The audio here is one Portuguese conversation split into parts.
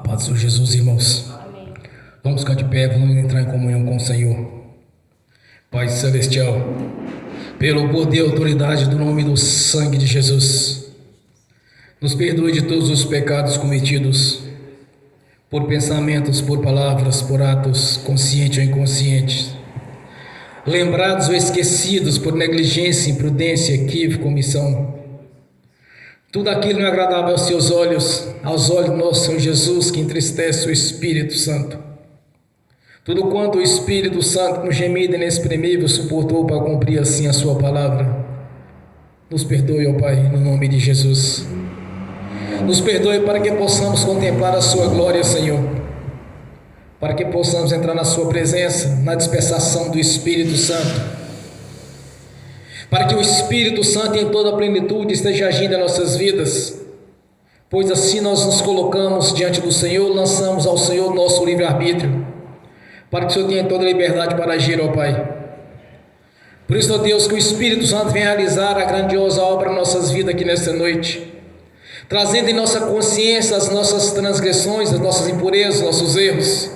Paz do Senhor Jesus, irmãos. Amém. Vamos ficar de pé, vamos entrar em comunhão com o Senhor. Pai Celestial, pelo poder e autoridade do nome do sangue de Jesus, nos perdoe de todos os pecados cometidos, por pensamentos, por palavras, por atos, conscientes ou inconscientes, lembrados ou esquecidos por negligência, imprudência, equívoco, omissão. Tudo aquilo não é agradável aos seus olhos, aos olhos do nosso Senhor Jesus, que entristece o Espírito Santo. Tudo quanto o Espírito Santo, com gemido inexprimível, suportou para cumprir assim a sua palavra. Nos perdoe, ó Pai, no nome de Jesus. Nos perdoe para que possamos contemplar a sua glória, Senhor. Para que possamos entrar na sua presença, na dispensação do Espírito Santo. Para que o Espírito Santo em toda a plenitude esteja agindo em nossas vidas, pois assim nós nos colocamos diante do Senhor, lançamos ao Senhor nosso livre-arbítrio, para que o Senhor tenha toda a liberdade para agir, ó Pai. Por isso, ó Deus, que o Espírito Santo venha realizar a grandiosa obra em nossas vidas aqui nesta noite, trazendo em nossa consciência as nossas transgressões, as nossas impurezas, nossos erros,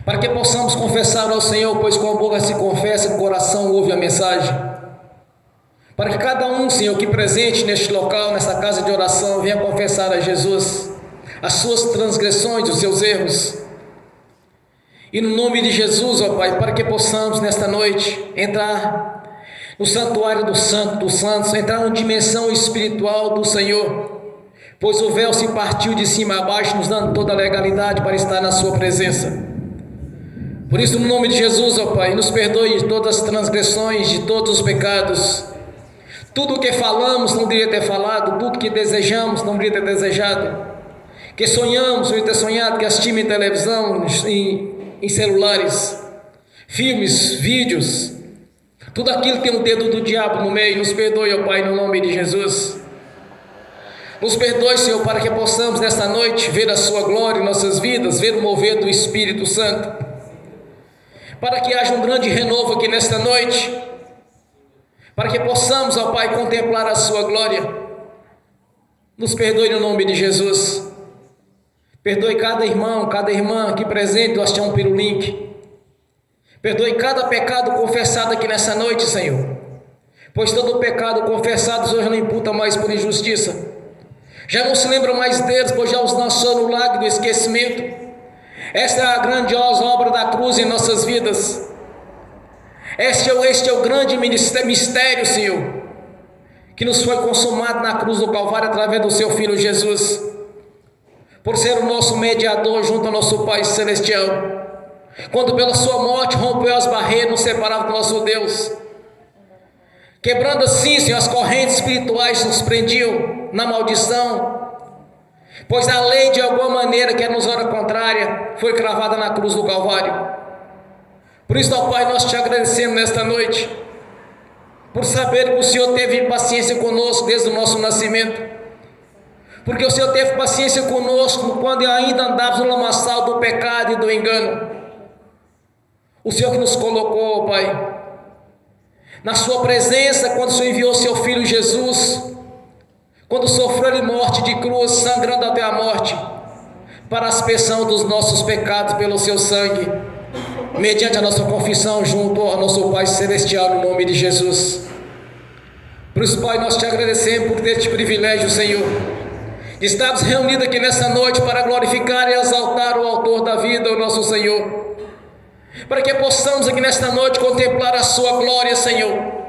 para que possamos confessar ao Senhor, pois com a boca se confessa, com o coração ouve a mensagem. Para que cada um, Senhor, que presente neste local, nesta casa de oração, venha confessar a Jesus as suas transgressões, os seus erros. E no nome de Jesus, ó Pai, para que possamos nesta noite entrar no santuário do Santo dos Santos, entrar na dimensão espiritual do Senhor, pois o véu se partiu de cima a baixo, nos dando toda a legalidade para estar na sua presença. Por isso, no nome de Jesus, ó Pai, nos perdoe de todas as transgressões, de todos os pecados. Tudo o que falamos não deveria ter falado, tudo que desejamos não deveria ter desejado, que sonhamos, não deveria ter sonhado, que assistimos em televisão, em celulares, filmes, vídeos, tudo aquilo que tem o dedo do diabo no meio. Nos perdoe, ó Pai, no nome de Jesus. Nos perdoe, Senhor, para que possamos nesta noite ver a sua glória em nossas vidas, ver o mover do Espírito Santo, para que haja um grande renovo aqui nesta noite, para que possamos, ó Pai, contemplar a sua glória. Nos perdoe no nome de Jesus. Perdoe cada irmão, cada irmã aqui presente, nós temos um pirulink. Perdoe cada pecado confessado aqui nessa noite, Senhor, pois todo pecado confessado hoje não imputa mais por injustiça, já não se lembra mais deles, pois já os lançou no lago do esquecimento. Esta é a grandiosa obra da cruz em nossas vidas. Este é o grande mistério, Senhor, que nos foi consumado na cruz do Calvário através do seu Filho Jesus, por ser o nosso mediador junto ao nosso Pai Celestial, quando pela sua morte rompeu as barreiras, nos separava do nosso Deus, quebrando assim, Senhor, as correntes espirituais que nos prendiam na maldição, pois a lei de alguma maneira que nos era contrária foi cravada na cruz do Calvário. Por isso, ó Pai, nós te agradecemos nesta noite, por saber que o Senhor teve paciência conosco desde o nosso nascimento, porque o Senhor teve paciência conosco quando ainda andávamos no lamaçal do pecado e do engano. O Senhor que nos colocou, ó Pai, na sua presença, quando o Senhor enviou seu Filho Jesus, quando sofreu ele morte de cruz, sangrando até a morte, para a aspersão dos nossos pecados pelo seu sangue, mediante a nossa confissão junto ao nosso Pai Celestial, no nome de Jesus. Por isso, Pai, nós te agradecemos por ter este privilégio, Senhor, de estarmos reunidos aqui nessa noite para glorificar e exaltar o autor da vida, o nosso Senhor, para que possamos aqui nesta noite contemplar a sua glória, Senhor.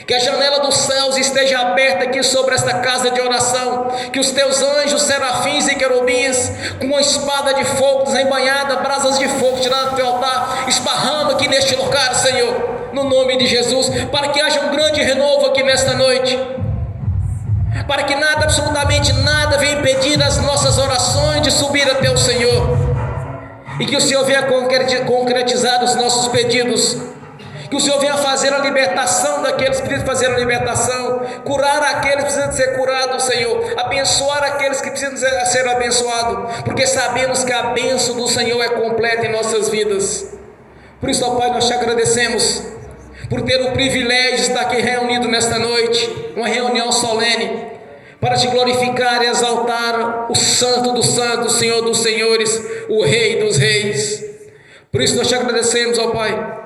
Que a janela dos céus esteja aberta aqui sobre esta casa de oração, que os teus anjos, serafins e querubins, com uma espada de fogo desembainhada, brasas de fogo tiradas do teu altar, esparrando aqui neste lugar, Senhor, no nome de Jesus, para que haja um grande renovo aqui nesta noite, para que nada, absolutamente nada, venha impedir as nossas orações de subir até o Senhor, e que o Senhor venha concretizar os nossos pedidos, que o Senhor venha fazer a libertação daqueles que precisam fazer a libertação, curar aqueles que precisam ser curados, Senhor, abençoar aqueles que precisam ser abençoados, porque sabemos que a bênção do Senhor é completa em nossas vidas. Por isso, ó Pai, nós te agradecemos por ter o privilégio de estar aqui reunido nesta noite, uma reunião solene, para te glorificar e exaltar o Santo dos Santos, Senhor dos Senhores, o Rei dos Reis. Por isso nós te agradecemos, ó Pai,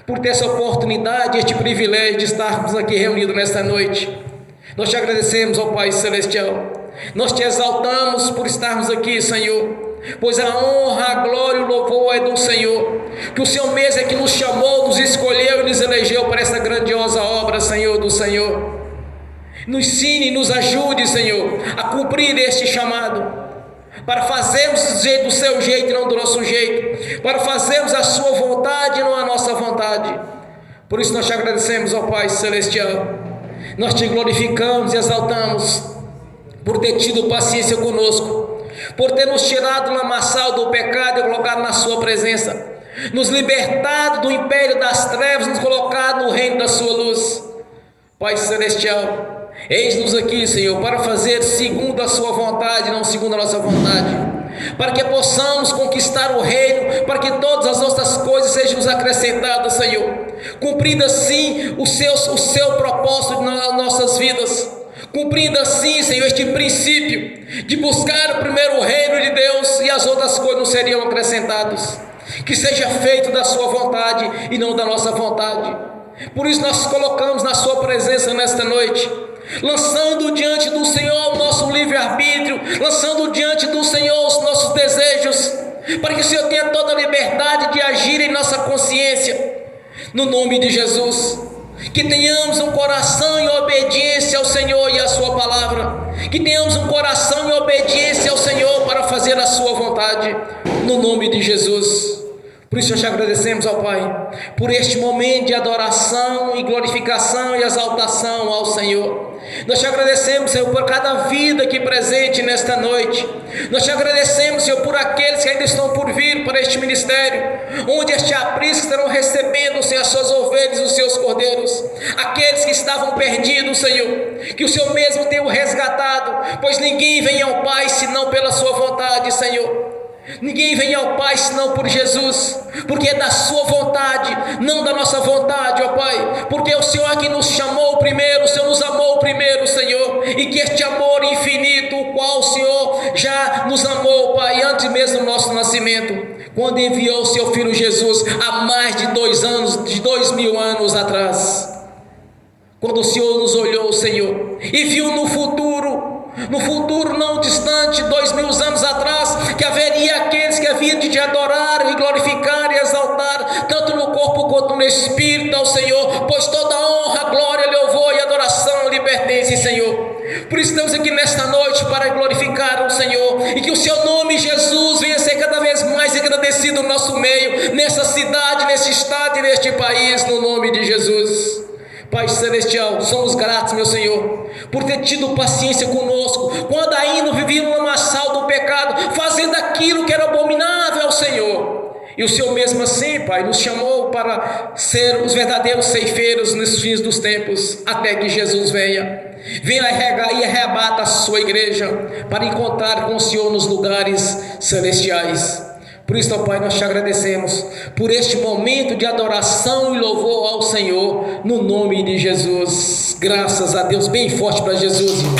por ter essa oportunidade, este privilégio de estarmos aqui reunidos nesta noite. Nós te agradecemos, ó Pai Celestial. Nós te exaltamos por estarmos aqui, Senhor, pois a honra, a glória e o louvor é do Senhor, que o Senhor mesmo é que nos chamou, nos escolheu e nos elegeu para essa grandiosa obra, Senhor do Senhor. Nos ensine, nos ajude, Senhor, a cumprir este chamado, para fazermos do seu jeito e não do nosso jeito, para fazermos a sua vontade e não a nossa vontade. Por isso nós te agradecemos, ó Pai Celestial. Nós te glorificamos e exaltamos por ter tido paciência conosco, por ter nos tirado do lamaçal do pecado e colocado na sua presença, nos libertado do império das trevas, nos colocado no reino da sua luz. Pai Celestial, eis-nos aqui, Senhor, para fazer segundo a sua vontade, não segundo a nossa vontade, para que possamos conquistar o reino, para que todas as outras coisas sejam nos acrescentadas, Senhor, cumprindo assim o seu propósito nas nossas vidas, cumprindo assim, Senhor, este princípio de buscar o primeiro reino de Deus e as outras coisas não seriam acrescentadas. Que seja feito da sua vontade e não da nossa vontade. Por isso nós colocamos na sua presença nesta noite, lançando diante do Senhor o nosso livre-arbítrio, lançando diante do Senhor os nossos desejos, para que o Senhor tenha toda a liberdade de agir em nossa consciência, no nome de Jesus. Que tenhamos um coração em obediência ao Senhor e à sua palavra, que tenhamos um coração em obediência ao Senhor para fazer a sua vontade, no nome de Jesus. Por isso nós te agradecemos, ó Pai, por este momento de adoração e glorificação e exaltação ao Senhor. Nós te agradecemos, Senhor, por cada vida aqui presente nesta noite. Nós te agradecemos, Senhor, por aqueles que ainda estão por vir para este ministério, onde este aprisco estarão recebendo, Senhor, as suas ovelhas e os seus cordeiros. Aqueles que estavam perdidos, Senhor, que o Senhor mesmo tenha o resgatado, pois ninguém vem ao Pai senão pela sua vontade, Senhor. Ninguém vem ao Pai senão por Jesus, porque é da sua vontade, não da nossa vontade, ó Pai, porque é o Senhor que nos chamou primeiro, o Senhor nos amou primeiro, Senhor, e que este amor infinito, o qual o Senhor já nos amou, Pai, antes mesmo do nosso nascimento, quando enviou o seu Filho Jesus há mais de 2000 anos atrás, quando o Senhor nos olhou, Senhor, e viu no futuro não distante, 2000 anos atrás, que haveria aqueles que haviam de te adorar e glorificar e exaltar, tanto no corpo quanto no espírito ao Senhor, pois toda honra, glória, louvor e adoração lhe pertence, Senhor. Por isso estamos aqui nesta noite para glorificar o Senhor, e que o seu nome, Jesus, venha ser cada vez mais agradecido no nosso meio, nessa cidade, nesse estado e neste país, no nome de Jesus. Pai Celestial, somos gratos, meu Senhor, por ter tido paciência conosco, quando ainda vivíamos no lamaçal do pecado, fazendo aquilo que era abominável ao Senhor. E o Senhor mesmo assim, Pai, nos chamou para ser os verdadeiros ceifeiros nos fins dos tempos, até que Jesus venha e arrebata a sua igreja, para encontrar com o Senhor nos lugares celestiais. Por isso, ó Pai, nós te agradecemos por este momento de adoração e louvor ao Senhor, no nome de Jesus. Graças a Deus, bem forte para Jesus, irmãos.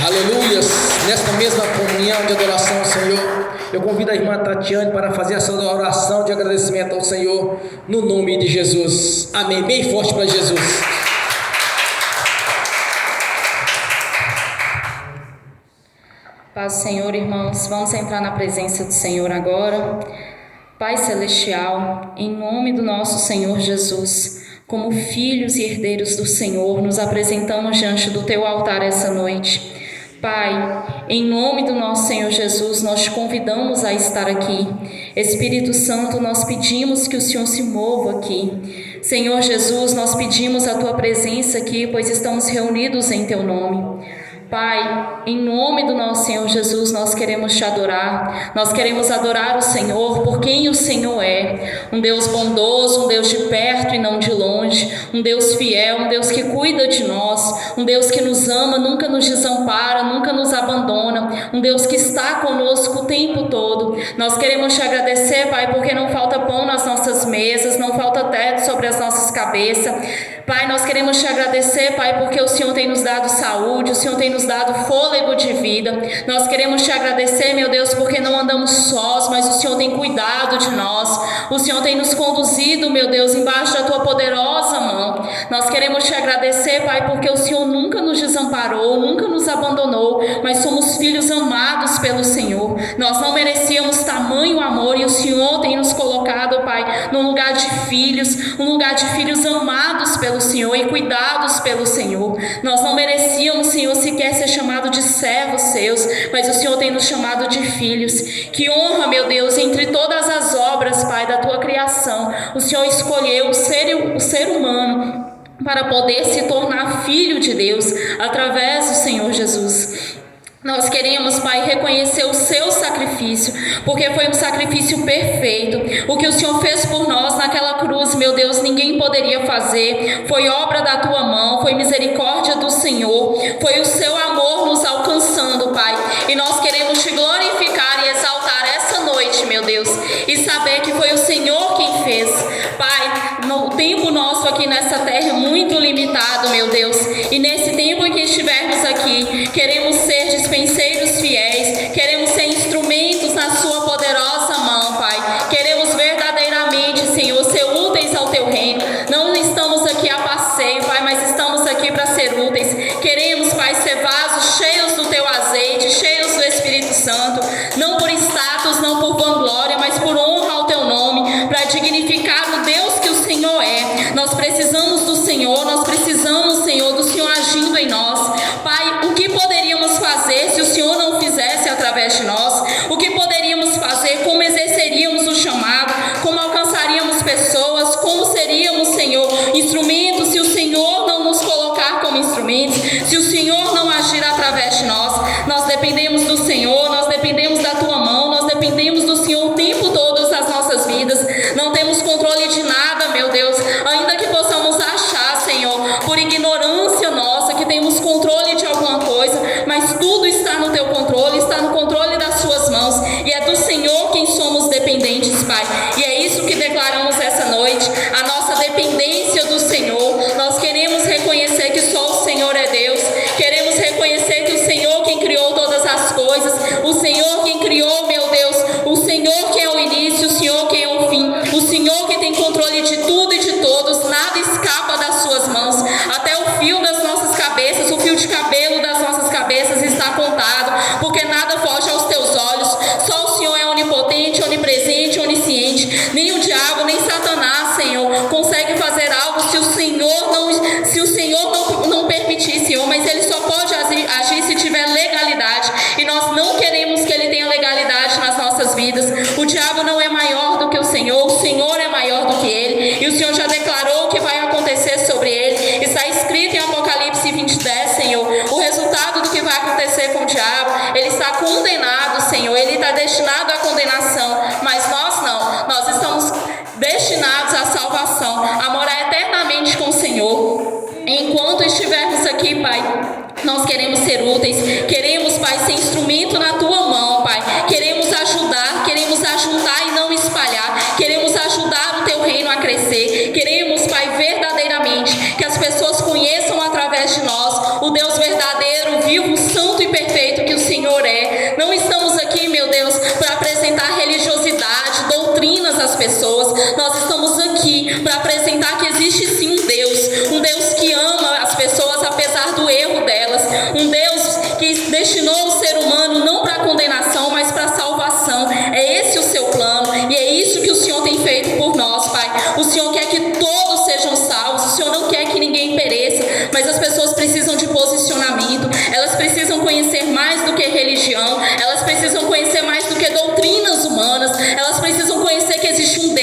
Aleluias. Nesta mesma comunhão de adoração ao Senhor, eu convido a irmã Tatiane para fazer essa oração de agradecimento ao Senhor, no nome de Jesus. Amém. Bem forte para Jesus. Paz do Senhor, irmãos, vamos entrar na presença do Senhor agora. Pai Celestial, em nome do nosso Senhor Jesus, como filhos e herdeiros do Senhor, nos apresentamos diante do Teu altar essa noite. Pai, em nome do nosso Senhor Jesus, nós te convidamos a estar aqui. Espírito Santo, nós pedimos que o Senhor se mova aqui. Senhor Jesus, nós pedimos a Tua presença aqui, pois estamos reunidos em Teu nome. Pai, em nome do nosso Senhor Jesus, nós queremos te adorar, nós queremos adorar o Senhor por quem o Senhor é, um Deus bondoso, um Deus de perto e não de longe, um Deus fiel, um Deus que cuida de nós, um Deus que nos ama, nunca nos desampara, nunca nos abandona, um Deus que está conosco o tempo todo. Nós queremos te agradecer, Pai, porque não falta pão nas nossas mesas, não falta teto sobre as nossas cabeças. Pai, nós queremos te agradecer, Pai, porque o Senhor tem nos dado saúde, o Senhor tem nos dado fôlego de vida. Nós queremos te agradecer, meu Deus, porque não andamos sós, mas o Senhor tem cuidado de nós. O Senhor tem nos conduzido, meu Deus, embaixo da tua poderosa mão. Nós queremos te agradecer, Pai, porque o Senhor nunca nos desamparou, nunca nos abandonou, mas somos filhos amados pelo Senhor. Nós não merecíamos tamanho amor e o Senhor tem nos colocado, Pai, num lugar de filhos, um lugar de filhos amados pelo Senhor e cuidados pelo Senhor. Nós não merecíamos, Senhor, sequer ser chamado de servos seus, mas o Senhor tem nos chamado de filhos. Que honra, meu Deus, entre todas as obras, Pai, da tua criação, o Senhor escolheu o ser humano para poder se tornar filho de Deus através do Senhor Jesus. Nós queremos, Pai, reconhecer o seu sacrifício, porque foi um sacrifício perfeito. O que o Senhor fez por nós naquela cruz, meu Deus, ninguém poderia fazer. Foi obra da tua mão, foi misericórdia do Senhor, foi o seu amor nos alcançando, Pai. E nós queremos te glorificar e exaltar essa noite, meu Deus, e saber que foi o Senhor quem fez. Pai, o tempo nosso aqui nessa terra é muito limitado, meu Deus, e nesse tempo em que estivermos aqui, queremos ser dispenseiros fiéis, queremos ser instrumentos na sua poderosa mão, Pai. Queremos verdadeiramente, Senhor, ser úteis ao teu reino. Não estamos aqui a passeio, Pai, mas estamos aqui para ser úteis. Queremos, Pai, ser vasos cheios do teu azeite, cheios do Espírito Santo, não por status, não por vanglória, mas por honra ao teu nome, para dignificar o Deus que o Senhor é. Nós precisamos do Senhor, nós precisamos, Senhor, do Senhor agindo em nós. Pai, o que poderíamos fazer se o Senhor não fizesse através de nós? O que poderíamos fazer? Como exerceríamos o chamado? Como alcançaríamos pessoas? Como seríamos, Senhor, instrumentos se o Senhor não nos colocar como instrumentos? Se o Senhor não agir através de nós? Nós dependemos do Senhor, nós dependemos da tua mão, nós dependemos do Senhor o tempo todo das nossas vidas. Não temos controle de nada, meu Deus, ainda que possamos achar, Senhor, por ignorância nossa, que temos controle de alguma coisa, mas tudo está no teu controle, está no controle das suas mãos, e é do Senhor quem somos dependentes, Pai. E é isso que declaramos essa noite, a nossa dependência do Senhor. Nós queremos reconhecer que só o Senhor é Deus, queremos reconhecer que o Senhor quem criou todas as coisas, o Senhor quem criou, meu Deus, o Senhor que é o início, o Senhor que é o fim, o Senhor que tem controle de tudo e de todos, nada escapa das suas mãos, até o fio das nossas cabeças, o fio de cabelo das nossas cabeças está contado, porque nada foge aos teus olhos. Só o Senhor é onipotente, onipresente, onisciente. Nem o diabo, nem Satanás, Senhor, consegue fazer algo se o Senhor não permitir, Senhor, mas ele só pode agir se tiver legalidade, e nós não queremos que ele tenha legalidade nas nossas vidas. O diabo não é maior do que o Senhor é maior do que ele, e o Senhor já declarou o que vai acontecer sobre ele. Está escrito em Apocalipse 20:10, Senhor, o resultado do que vai acontecer com o diabo. Ele está condenado, Senhor, ele está destinado à condenação, mas nós não, nós estamos destinados à salvação, a morar eternamente com o Senhor. Enquanto estivermos aqui, Pai, nós queremos ser úteis, queremos, Pai, ser instrumento na tua mão, Pai. Queremos ajudar, queremos ajuntar e não espalhar, queremos ajudar o teu reino a crescer. Queremos, Pai, verdadeiramente que as pessoas conheçam através de nós o Deus verdadeiro, vivo, santo e perfeito que o Senhor é. Não estamos aqui, meu Deus, para apresentar religiosidade, doutrinas às pessoas. Nós estamos aqui para apresentar que existe sim um Deus que ama as pessoas apesar do erro delas, um Deus que destinou o ser humano não para condenação, mas para salvação. É esse o seu plano, e é isso que o Senhor tem feito por nós, Pai. O Senhor quer que todos sejam salvos, o Senhor não quer que ninguém pereça, mas as pessoas precisam de posicionamento, elas precisam conhecer mais do que religião, elas precisam conhecer mais do que doutrinas humanas, elas precisam conhecer que existe um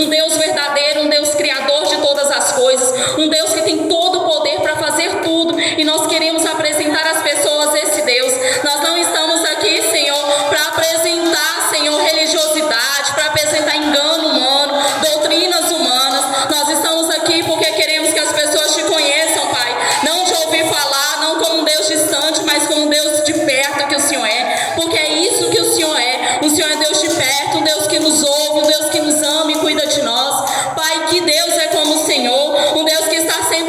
Deus verdadeiro, um Deus criador de todas as coisas, um Deus que tem todo o poder para fazer tudo, e nós queremos apresentar às pessoas esse Deus. Nós não estamos aqui, Senhor, para apresentar, Senhor, religiosidade, para apresentar engano humano, doutrinas humanas. Nós estamos aqui porque queremos que as pessoas te conheçam, Pai, não de ouvir falar, não como um Deus distante, mas como um Deus de perto que o Senhor é, porque é isso que o Senhor é. O Senhor é Deus de perto, um Deus que nos ouve, um Deus que nos ama e cuida de nós. Pai, que Deus é como o Senhor, um Deus que está sempre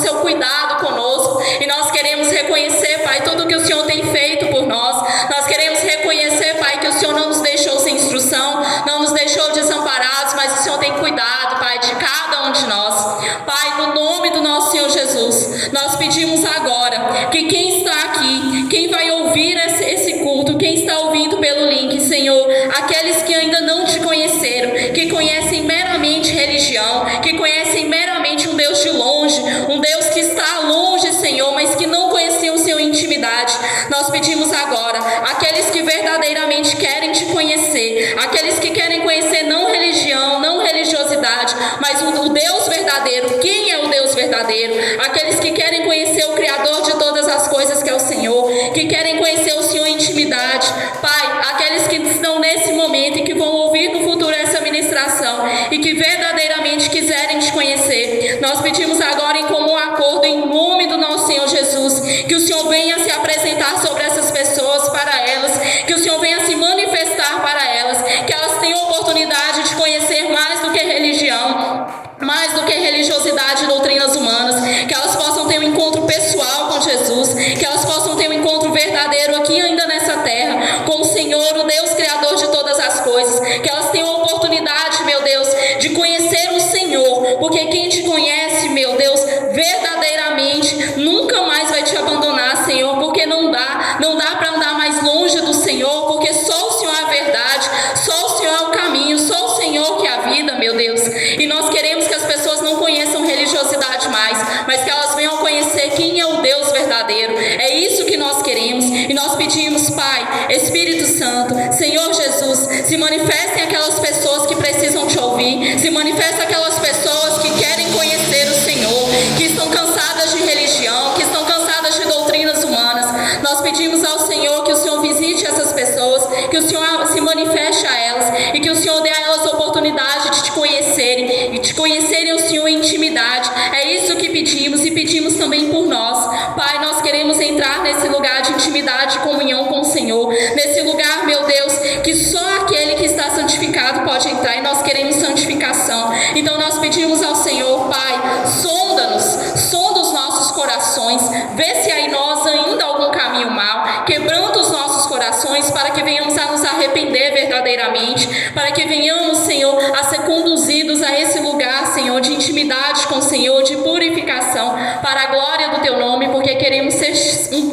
seu cuidado conosco. E nós queremos reconhecer, Pai, tudo que o Senhor tem feito por nós. Nós queremos reconhecer, Pai, que o Senhor não nos deixou sem instrução, não nos deixou desamparados, mas o Senhor tem cuidado, Pai, de cada um de nós. Pai, no nome do nosso Senhor Jesus, nós pedimos agora que quem está aqui, quem vai ouvir esse culto, quem está ouvindo pelo link, Senhor, aqueles que ainda não te conheceram, que conhecem meramente religião, que conhecem meramente um Deus de longe, um Deus que está longe, Senhor, mas que não conheciam o Senhor em intimidade, nós pedimos agora, aqueles que verdadeiramente querem te conhecer, aqueles que querem conhecer não religião, não religiosidade, mas o Deus verdadeiro. Quem é o Deus verdadeiro? Aqueles que querem conhecer o Criador de todas as coisas, que é o Senhor, que querem conhecer o Senhor em intimidade. Pai, aqueles que estão nesse momento e que vão ouvir no futuro essa ministração e que verdadeiramente quiserem te conhecer, nós pedimos agora em comum acordo, em nome do nosso Senhor Jesus, que o Senhor venha se apresentar sobre essas pessoas, para elas, que o Senhor venha se manifestar para elas, que elas tenham oportunidade de conhecer mais do que religião, mais do que religiosidade e doutrinas humanas, que elas possam ter um encontro pessoal com Jesus, que elas possam ter um encontro verdadeiro aqui ainda nessa terra, com o Senhor, o Deus Criador de todas as coisas, que elas tenham a oportunidade, meu Deus, de conhecer o Senhor, porque quem te conhece, meu Deus, verdadeiramente, nunca mais vai te abandonar, Senhor, porque não dá para andar mais longe do Senhor, porque só o Senhor é a verdade, só o Senhor é o caminho, só o Senhor que é a vida, meu Deus, e nós queremos que as pessoas não conheçam religiosidade mais, mas que elas venham conhecer quem é o Deus verdadeiro. É isso que nós queremos, e nós pedimos, Pai, Espírito Santo, Senhor Jesus, se manifestem aquelas pessoas que precisam te ouvir, se manifestem aquelas pessoas que querem conhecer o Senhor, que estão cansadas de religião, que estão cansadas de doutrinas humanas. Nós pedimos ao Senhor que o Senhor visite essas pessoas, que o Senhor se manifeste a elas e que o Senhor dê a elas a oportunidade de te conhecerem e te conhecerem o Senhor em intimidade. É isso que pedimos, e pedimos também por nós. Pai, nós queremos entrar nesse lugar de intimidade e comunhão com o Senhor, nesse lugar, meu Deus, que só aquele que está santificado pode entrar, e nós queremos santificação. Então nós pedimos ao Senhor, Pai, sonda-nos, sonda os nossos corações, vê se há em nós ainda algum caminho mau, quebranta os nossos corações para que venhamos a nos arrepender verdadeiramente, para que venhamos, Senhor, a ser conduzidos a esse lugar, Senhor, de intimidade com o Senhor, de purificação, para a glória do Teu nome, porque queremos ser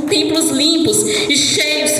templos limpos e cheios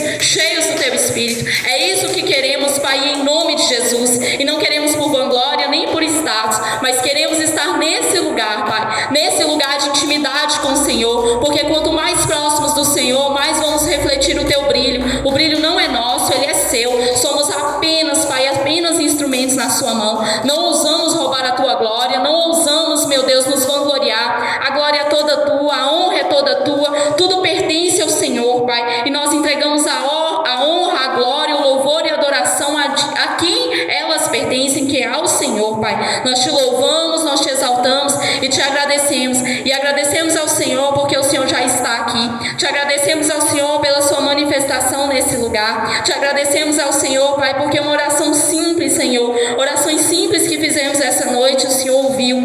do Teu Espírito. É isso que queremos, Pai, em nome de Jesus, e não queremos por vanglória, nem por status, mas queremos estar nesse lugar, Pai, nesse lugar de intimidade com o Senhor, porque quanto mais próximos do Senhor, mais vamos refletir o Teu brilho. O brilho não é nosso, ele é Seu. Somos apenas, Pai, apenas instrumentos na Sua mão. Não ousamos roubar a Tua glória, não ousamos, meu Deus, nos vangloriar. A glória é toda Tua, a honra é toda Tua, tudo pertence ao Senhor, Pai, e nós entregamos a honra, a glória, o louvor e a adoração a quem elas pertencem, que é ao Senhor, Pai. Nós te louvamos, nós te exaltamos e te agradecemos, e agradecemos ao Senhor porque o Senhor já está aqui. Te agradecemos ao Senhor pela Sua manifestação nesse lugar. Te agradecemos ao Senhor, Pai, porque uma oração simples, Senhor, orações simples que fizemos essa noite, o Senhor ouviu,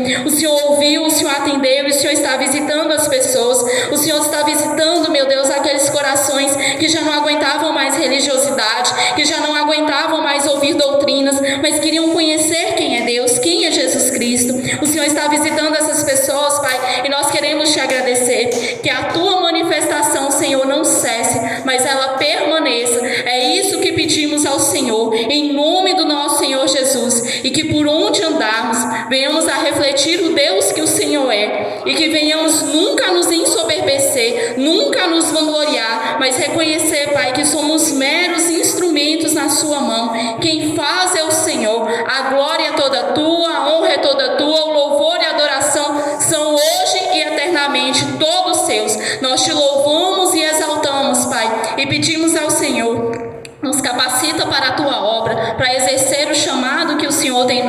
o Senhor atendeu, e o Senhor está visitando as pessoas. O Senhor está visitando, meu Deus, aqueles corações que já não aguentavam mais religiosidade, que já não aguentavam mais ouvir doutrinas, mas queriam conhecer quem é Deus, quem é Jesus Cristo. O Senhor está visitando essas pessoas, Pai, e nós queremos te agradecer, que a Tua manifestação, Senhor, não cesse, mas ela permaneça. É isso que pedimos ao Senhor, em nome do nosso Senhor Jesus, e que por onde andarmos, venhamos a refletir o Deus que o Senhor é, e que venhamos nunca nos ensoberbecer, nunca nos vangloriar, mas reconhecer, Pai, que somos meros instrumentos na Sua mão. Quem faz é o Senhor. A glória é toda Tua, a honra é toda Tua, o louvor e a adoração são hoje e eternamente todos Seus. Nós te louvamos e exaltamos, Pai, e pedimos ao Senhor, nos capacita para a Tua obra, para exercer o chamado que o Senhor tem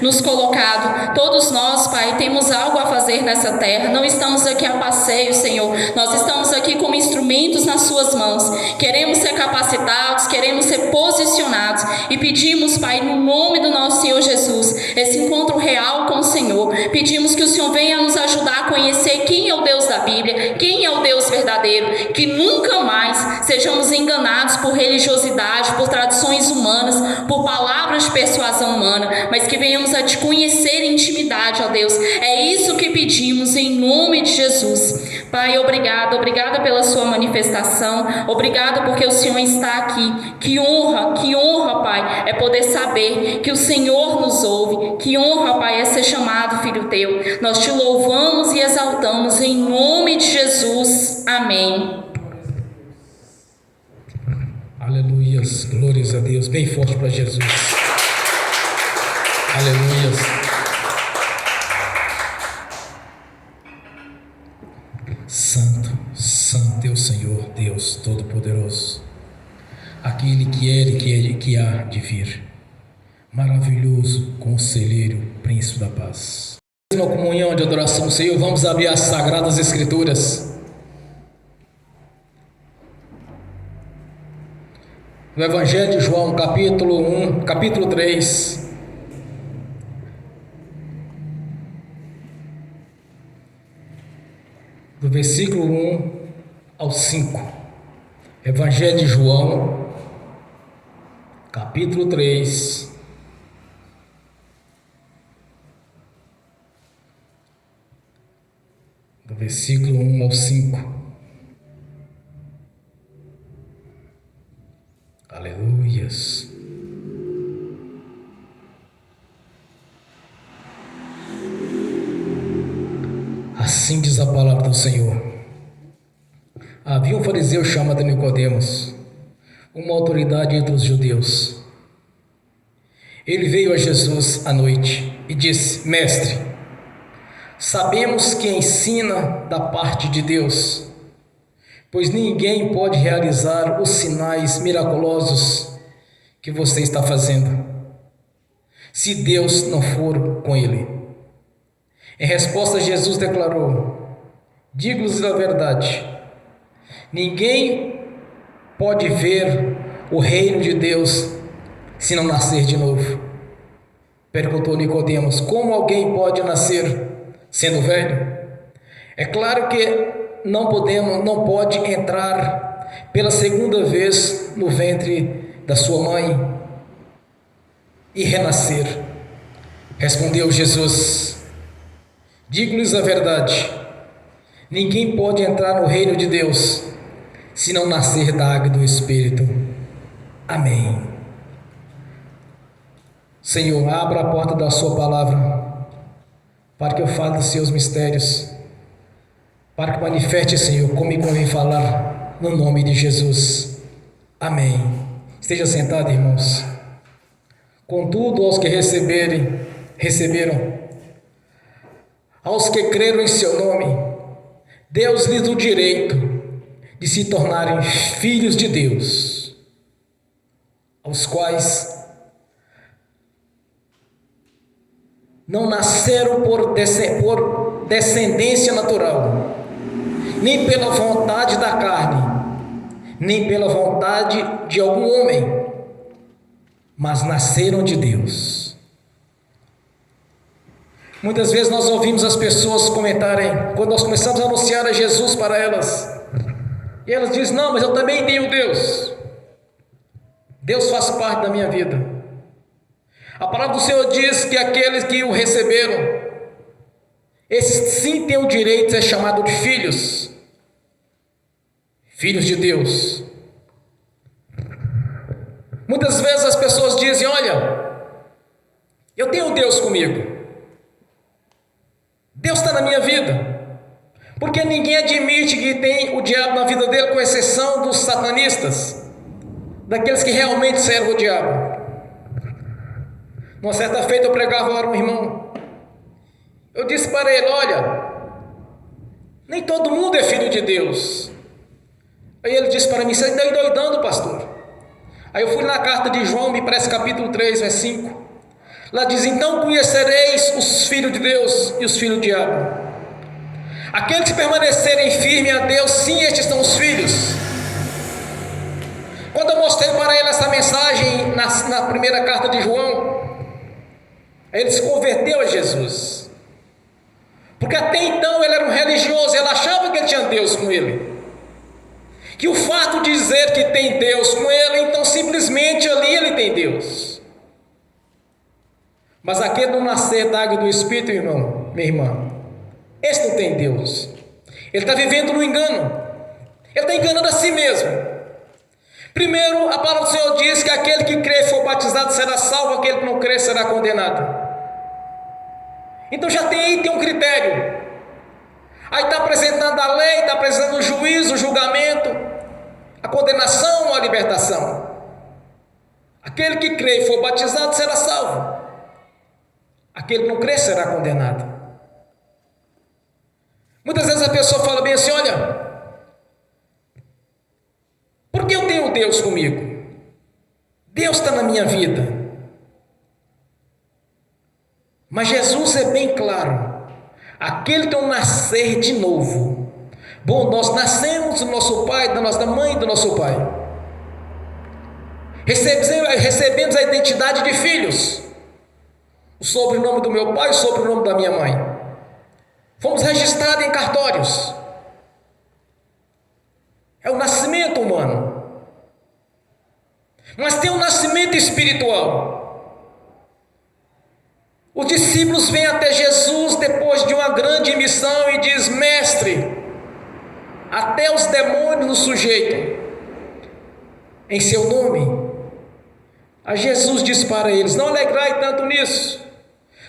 nos colocado. Todos nós, Pai, temos algo a fazer nessa terra. Não estamos aqui a passeio, Senhor. Nós estamos aqui como instrumentos nas Suas mãos. Queremos ser capacitados, queremos ser posicionados, e pedimos, Pai, no nome do nosso Senhor Jesus, esse encontro real com o Senhor. Pedimos que o Senhor venha nos ajudar a conhecer quem é o Deus Bíblia quem é o Deus verdadeiro, que nunca mais sejamos enganados por religiosidade, por tradições humanas, por palavras de persuasão humana, mas que venhamos a te conhecer em intimidade, ó Deus. É isso que pedimos em nome de Jesus. Pai, obrigada pela sua manifestação, obrigada porque o Senhor está aqui. Que honra, Pai, é poder saber que o Senhor nos ouve. Que honra, Pai, é ser chamado filho teu. Nós te louvamos e exaltamos em nome de Jesus. Amém. Aleluias, glórias a Deus, bem forte para Jesus. Aleluias. Santo, santo é o Senhor, Deus Todo-Poderoso, aquele que era e que há de vir, maravilhoso, conselheiro, príncipe da paz. Uma comunhão de adoração ao Senhor, vamos abrir as Sagradas Escrituras. No Evangelho de João, capítulo 1, capítulo 3. Do versículo 1 ao 5. Evangelho de João, capítulo 3. Do versículo 1 ao 5. Aleluias. Assim diz a palavra do Senhor. Havia um fariseu chamado Nicodemos, uma autoridade entre os judeus. Ele veio a Jesus à noite e disse: Mestre, sabemos que ensina da parte de Deus, pois ninguém pode realizar os sinais miraculosos que você está fazendo, se Deus não for com ele. Em resposta, Jesus declarou: digo-lhes a verdade, ninguém pode ver o reino de Deus se não nascer de novo. Perguntou Nicodemos: como alguém pode nascer sendo velho? É claro que não pode entrar pela segunda vez no ventre da sua mãe e renascer. Respondeu Jesus: digo-lhes a verdade, ninguém pode entrar no reino de Deus se não nascer da água e do Espírito. Amém. Senhor, abra a porta da sua palavra, para que eu fale dos seus mistérios, para que manifeste, Senhor, como me convém falar, no nome de Jesus. Amém. Esteja sentado, irmãos. Contudo, aos que receberam, aos que creram em seu nome, Deus lhes deu o direito de se tornarem filhos de Deus, aos quais não nasceram por descendência natural, nem pela vontade da carne, nem pela vontade de algum homem, mas nasceram de Deus. Muitas vezes nós ouvimos as pessoas comentarem, quando nós começamos a anunciar a Jesus para elas, e elas dizem: não, mas eu também tenho Deus, Deus faz parte da minha vida. A palavra do Senhor diz que aqueles que o receberam, esses sim têm o direito de ser chamados de filhos, filhos de Deus. Muitas vezes as pessoas dizem: olha, eu tenho Deus comigo, Deus está na minha vida, porque ninguém admite que tem o diabo na vida dele, com exceção dos satanistas, daqueles que realmente servem o diabo. Uma certa feita eu pregava para um irmão, eu disse para ele: olha, nem todo mundo é filho de Deus. Aí ele disse para mim: você está endoidando, pastor. Aí eu fui na carta de João, me parece capítulo 3, versículo 5. Lá diz: então conhecereis os filhos de Deus e os filhos do diabo. Aqueles que permanecerem firmes a Deus, sim, estes são os filhos. Quando eu mostrei para ele essa mensagem na primeira carta de João, ele se converteu a Jesus, porque até então ele era um religioso, ele achava que ele tinha Deus com ele. Que o fato de dizer que tem Deus com ele, então simplesmente ali ele tem Deus. Mas aquele não nascer da água e do Espírito, irmão, minha irmã, esse não tem Deus. Ele está vivendo no engano. Ele está enganando a si mesmo. Primeiro, a palavra do Senhor diz que aquele que crê e for batizado será salvo, aquele que não crê será condenado. Então já tem um critério. Aí está apresentando a lei, está apresentando o juízo, o julgamento, a condenação ou a libertação. Aquele que crê e for batizado será salvo, aquele que não crê será condenado. Muitas vezes a pessoa fala bem assim: olha, por que eu tenho Deus comigo? Deus está na minha vida. Mas Jesus é bem claro: aquele que é um nascer de novo. Bom, nós nascemos do nosso pai, da nossa mãe e do nosso pai. Recebemos a identidade de filhos. O sobrenome do meu pai, o sobrenome da minha mãe. Fomos registrados em cartórios. É o nascimento humano. Mas tem um nascimento espiritual. Os discípulos vêm até Jesus depois de uma grande missão e diz: mestre, até os demônios nos sujeitam em seu nome. A Jesus diz para eles: não alegrai tanto nisso,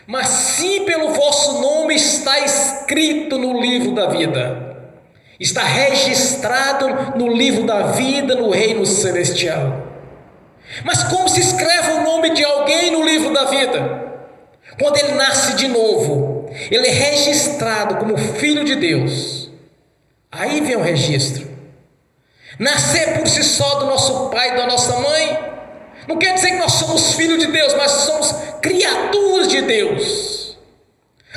mas sim pelo vosso nome está escrito no livro da vida, está registrado no livro da vida no reino celestial. Mas como se escreve o nome de alguém no livro da vida? Quando ele nasce de novo, ele é registrado como filho de Deus. Aí vem o registro. Nascer por si só do nosso pai e da nossa mãe não quer dizer que nós somos filhos de Deus, mas somos criaturas de Deus.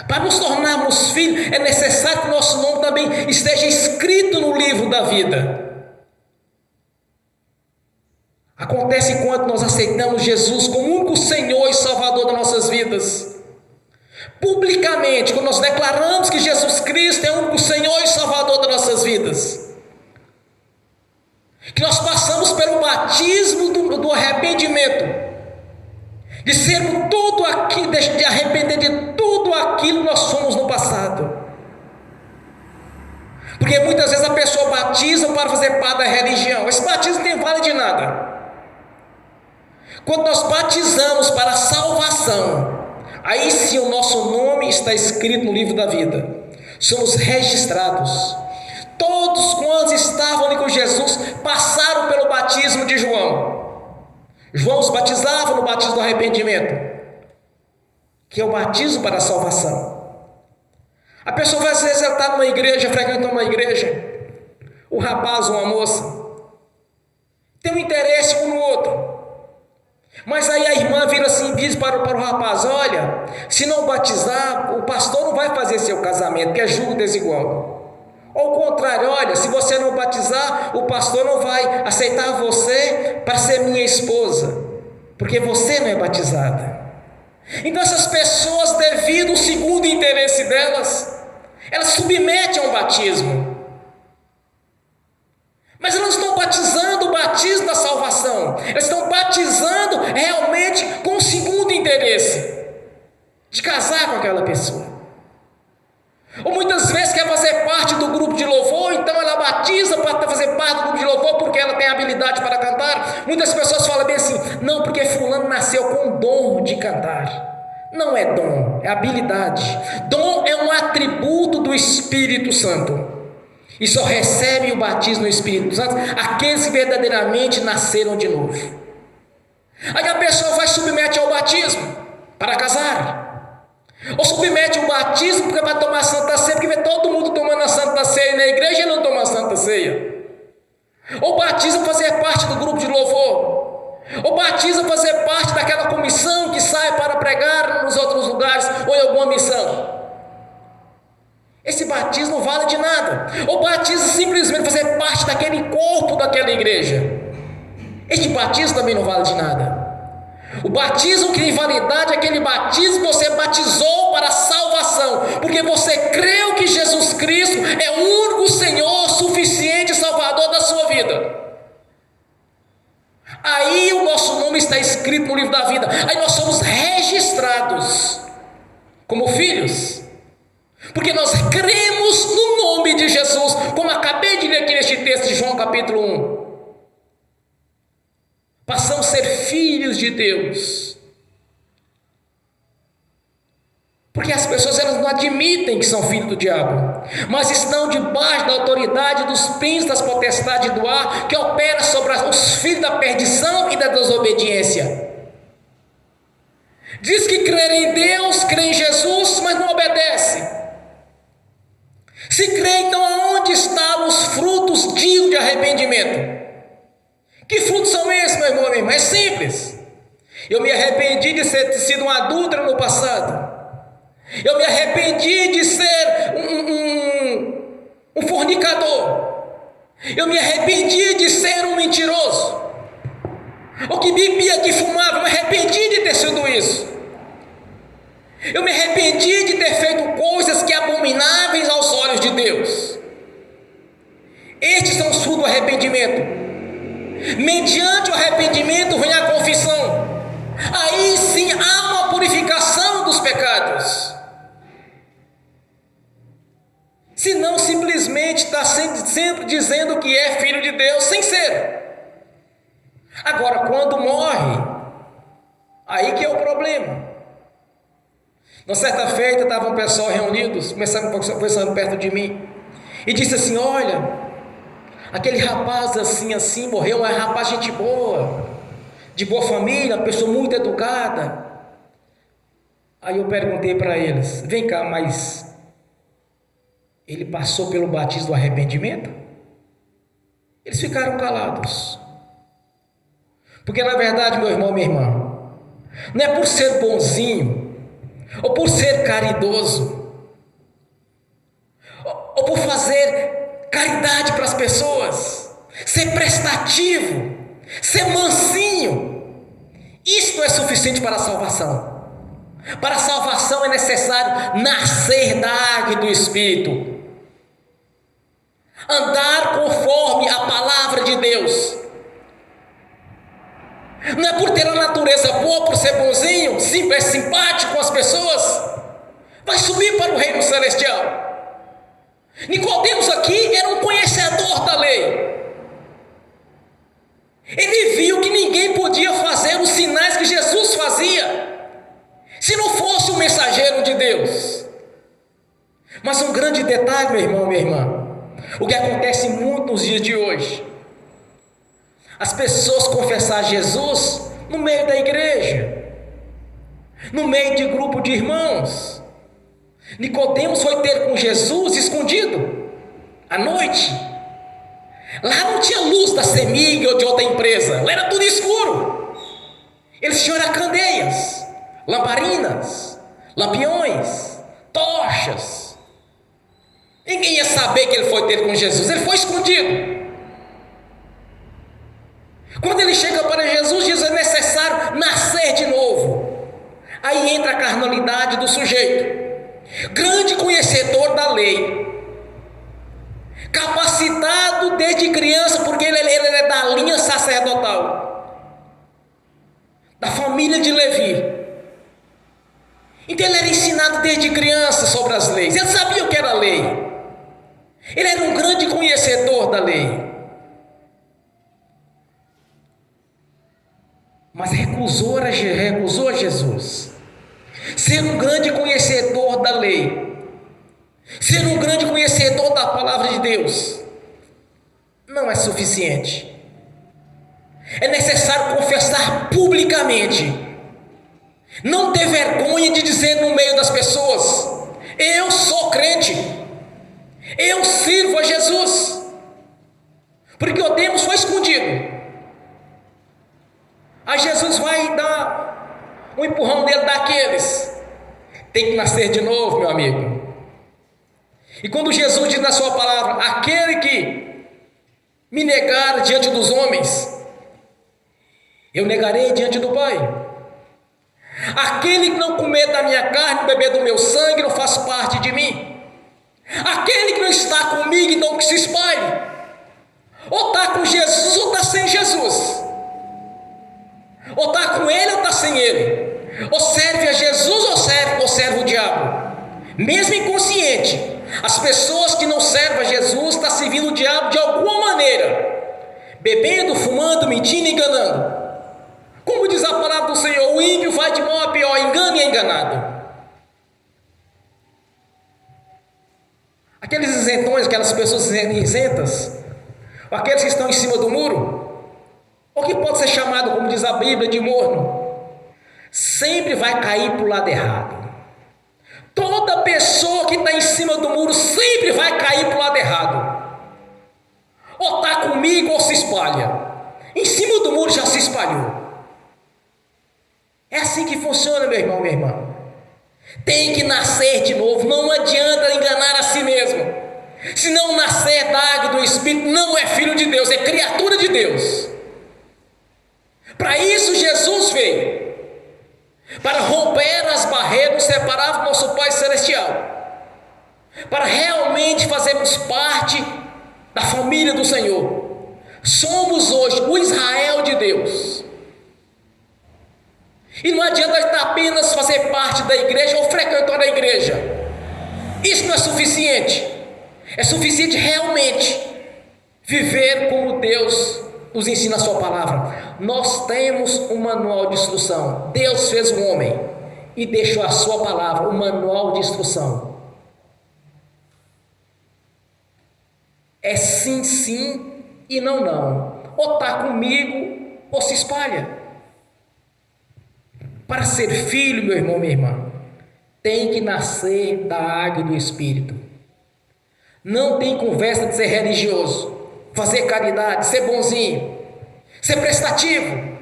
Para nos tornarmos filhos, é necessário que o nosso nome também esteja escrito no livro da vida. Acontece quando nós aceitamos Jesus como único Senhor e Salvador das nossas vidas. Publicamente, quando nós declaramos que Jesus Cristo é o único Senhor e Salvador das nossas vidas. Que nós passamos pelo batismo do arrependimento. De sermos tudo aquilo, de arrepender de tudo aquilo que nós somos no passado. Porque muitas vezes a pessoa batiza para fazer parte da religião. Esse batismo não tem vale de nada. Quando nós batizamos para a salvação, aí sim o nosso nome está escrito no livro da vida. Somos registrados. Todos quantos estavam ali com Jesus passaram pelo batismo de João. João os batizava no batismo do arrependimento, que é o batismo para a salvação. A pessoa às vezes ela está numa igreja, frequentando uma igreja, o rapaz ou a moça tem um interesse um no outro. Mas aí a irmã vira assim, diz para o rapaz: olha, se não batizar, o pastor não vai fazer seu casamento, que é julgo desigual. Ou o contrário: olha, se você não batizar, o pastor não vai aceitar você para ser minha esposa, porque você não é batizada. Então essas pessoas, devido ao segundo interesse delas, elas submetem ao batismo. Mas elas não estão batizando o batismo da salvação. Elas estão batizando realmente com o segundo interesse, de casar com aquela pessoa. Ou muitas vezes quer fazer parte do grupo de louvor, então ela batiza para fazer parte do grupo de louvor porque ela tem habilidade para cantar. Muitas pessoas falam bem assim: não, porque fulano nasceu com o dom de cantar. Não é dom, é habilidade. Dom é um atributo do Espírito Santo. E só recebem o batismo no Espírito Santo aqueles que verdadeiramente nasceram de novo. Aí a pessoa vai submete ao batismo para casar. Ou submete o batismo porque vai tomar a Santa Ceia, porque vê todo mundo tomando a Santa Ceia na igreja e não toma a Santa Ceia. Ou batiza para fazer parte do grupo de louvor. Ou batiza para fazer parte daquela comissão que sai para pregar nos outros lugares ou em alguma missão. Esse batismo não vale de nada. Ou batiza simplesmente para fazer parte daquele corpo daquela igreja. Este batismo também não vale de nada. O batismo que tem validade é aquele batismo que você batizou para a salvação, porque você creu que Jesus Cristo é o único Senhor está escrito no livro da vida. Aí nós somos registrados como filhos, porque nós cremos no nome de Jesus, como acabei de ler aqui neste texto de João capítulo 1. Passamos a ser filhos de Deus. Porque as pessoas elas não admitem que são filhos do diabo, mas estão debaixo da autoridade dos príncipes das potestades do ar, que opera sobre os filhos da perdição e da desobediência. Diz que crê em Deus, crê em Jesus, mas não obedece. Se crê, então aonde estão os frutos dignos de arrependimento? Que frutos são esses, meu irmão, minha irmã? É simples. Eu me arrependi de ter sido um adúltero no passado. Eu me arrependi de ser um fornicador. Eu me arrependi de ser um mentiroso, ou que bebia, que fumava. Eu me arrependi de ter sido isso. Eu me arrependi de ter feito coisas que abomináveis aos olhos de Deus. Estes são os frutos do arrependimento. Mediante o arrependimento vem a confissão. Aí sim há uma purificação dos pecados. Se não, simplesmente está sempre dizendo que é filho de Deus, sem ser. Agora, quando morre, aí que é o problema. Na certa feita, estava um pessoal reunidos, conversando perto de mim, e disse assim: olha, aquele rapaz assim, morreu, é um rapaz gente boa, de boa família, uma pessoa muito educada. Aí eu perguntei para eles: vem cá, mas ele passou pelo batismo do arrependimento? Eles ficaram calados. Porque na verdade, meu irmão, minha irmã, não é por ser bonzinho, ou por ser caridoso, ou por fazer caridade para as pessoas, ser prestativo, ser mansinho, isso não é suficiente para a salvação. Para a salvação é necessário nascer da água e do Espírito, andar conforme a palavra de Deus. Não é por ter a natureza boa, por ser bonzinho, simpático com as pessoas, vai subir para o reino celestial. Nicodemos aqui era um conhecedor da lei. Ele viu que ninguém podia fazer os sinais que Jesus fazia se não fosse o mensageiro de Deus. Mas um grande detalhe, meu irmão, minha irmã, o que acontece muito nos dias de hoje: as pessoas confessar Jesus no meio da igreja, no meio de grupo de irmãos. Nicodemos foi ter com Jesus escondido, à noite. Lá não tinha luz da CEMIG ou de outra empresa, lá era tudo escuro. Eles tinham candeias, lamparinas, lampiões, tochas. Ninguém ia saber que ele foi ter com Jesus, ele foi escondido. Quando ele chega para Jesus, diz: é necessário nascer de novo. Aí entra a carnalidade do sujeito, grande conhecedor da lei, capacitado desde criança, porque ele é da linha sacerdotal, da família de Levi. Então ele era ensinado desde criança sobre as leis, ele sabia o que era a lei, ele era um grande conhecedor da lei. Mas recusou a Jesus. Ser um grande conhecedor da lei, ser um grande conhecedor da palavra de Deus, não é suficiente. É necessário confessar publicamente, não ter vergonha de dizer no meio das pessoas: eu sou crente, eu sirvo a Jesus. Porque Nicodemos foi escondido. Aí Jesus vai dar um empurrão nele daqueles: tem que nascer de novo, meu amigo. E quando Jesus diz na sua palavra: aquele que me negar diante dos homens, eu negarei diante do Pai. Aquele que não comer da minha carne, beber do meu sangue, não faz parte de mim. Aquele que não está comigo, então que se espalhe. Ou está com Jesus ou está sem Jesus. Ou está com ele ou está sem ele. Ou serve a Jesus ou serve o diabo. Mesmo inconsciente, as pessoas que não servem a Jesus estão servindo o diabo de alguma maneira. Bebendo, fumando, mentindo, enganando. Como diz a palavra do Senhor, o ímpio vai de mal a pior, engana e é enganado. Aqueles isentões, aquelas pessoas isentas, ou aqueles que estão em cima do muro, ou que pode ser chamado, como diz a Bíblia, de morno, sempre vai cair para o lado errado. Toda pessoa que está em cima do muro sempre vai cair para o lado errado. Ou está comigo ou se espalha. Em cima do muro já se espalhou. É assim que funciona, meu irmão, minha irmã. Tem que nascer de novo. Não adianta enganar a si mesmo. Se não nascer da água do Espírito, não é filho de Deus, é criatura de Deus. Para isso Jesus veio. Para romper as barreiras que separavam nosso Pai Celestial. Para realmente fazermos parte da família do Senhor. Somos hoje o Israel de Deus. E não adianta apenas fazer parte da igreja ou frequentar a igreja. Isso não é suficiente. É suficiente realmente viver como Deus nos ensina a sua palavra. Nós temos um manual de instrução. Deus fez o homem e deixou a sua palavra, um manual de instrução. É sim, sim e não, não. Ou está comigo ou se espalha. Para ser filho, meu irmão, minha irmã, tem que nascer da água e do Espírito. Não tem conversa de ser religioso, fazer caridade, ser bonzinho, ser prestativo.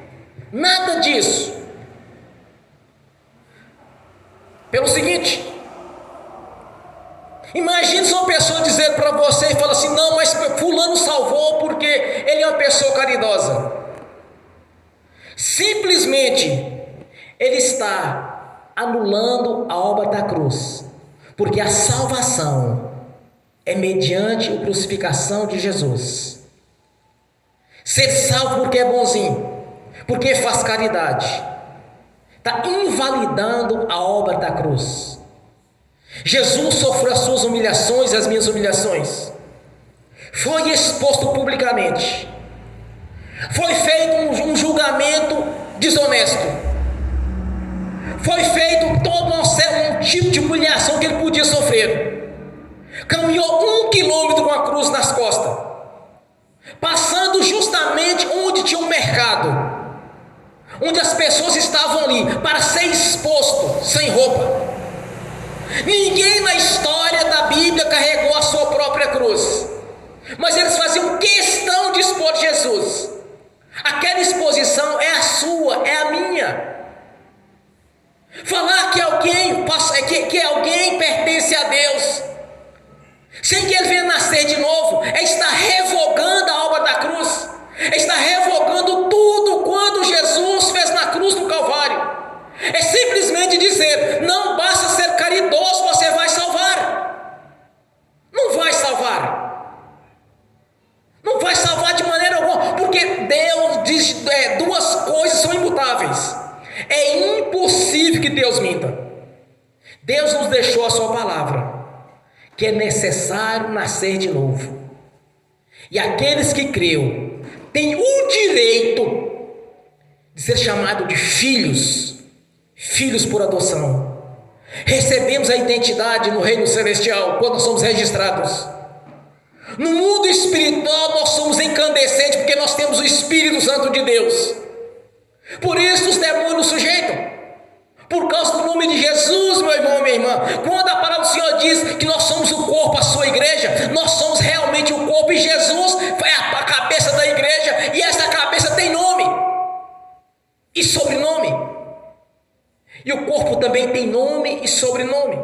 Nada disso. Pelo seguinte, imagine se uma pessoa dizer para você e fala assim: não, mas fulano salvou porque ele é uma pessoa caridosa. Simplesmente ele está anulando a obra da cruz, porque a salvação é mediante a crucificação de Jesus. Ser salvo porque é bonzinho, porque faz caridade, está invalidando a obra da cruz. Jesus sofreu as suas humilhações e as minhas humilhações, foi exposto publicamente, foi feito um julgamento desonesto, foi feito todo um tipo de humilhação que ele podia sofrer. Caminhou 1 quilômetro com a cruz nas costas, passando justamente onde tinha um mercado, onde as pessoas estavam ali para ser exposto sem roupa. Ninguém na história da Bíblia carregou a sua própria cruz, mas eles faziam questão de expor Jesus. Aquela exposição é a sua, é a minha. Falar que alguém pertence a Deus, sem que ele venha nascer de novo, é estar revogando a obra da cruz, é estar revogando tudo quanto Jesus fez na cruz do Calvário. É simplesmente dizer: não basta ser caridoso, você vai salvar. Não vai salvar. Não vai salvar de maneira alguma, porque Deus diz, duas coisas são imutáveis. É impossível que Deus minta. Deus nos deixou a sua palavra, que é necessário nascer de novo. E aqueles que creu têm o direito de ser chamado de filhos, filhos por adoção. Recebemos a identidade no reino celestial quando somos registrados. No mundo espiritual nós somos incandescentes, porque nós temos o Espírito Santo de Deus. Por isso os demônios nos sujeitam, por causa do nome de Jesus, meu irmão, minha irmã. Quando a palavra do Senhor diz que nós somos o corpo, a sua igreja, nós somos realmente o corpo, e Jesus é a cabeça da igreja, e essa cabeça tem nome e sobrenome, e o corpo também tem nome e sobrenome.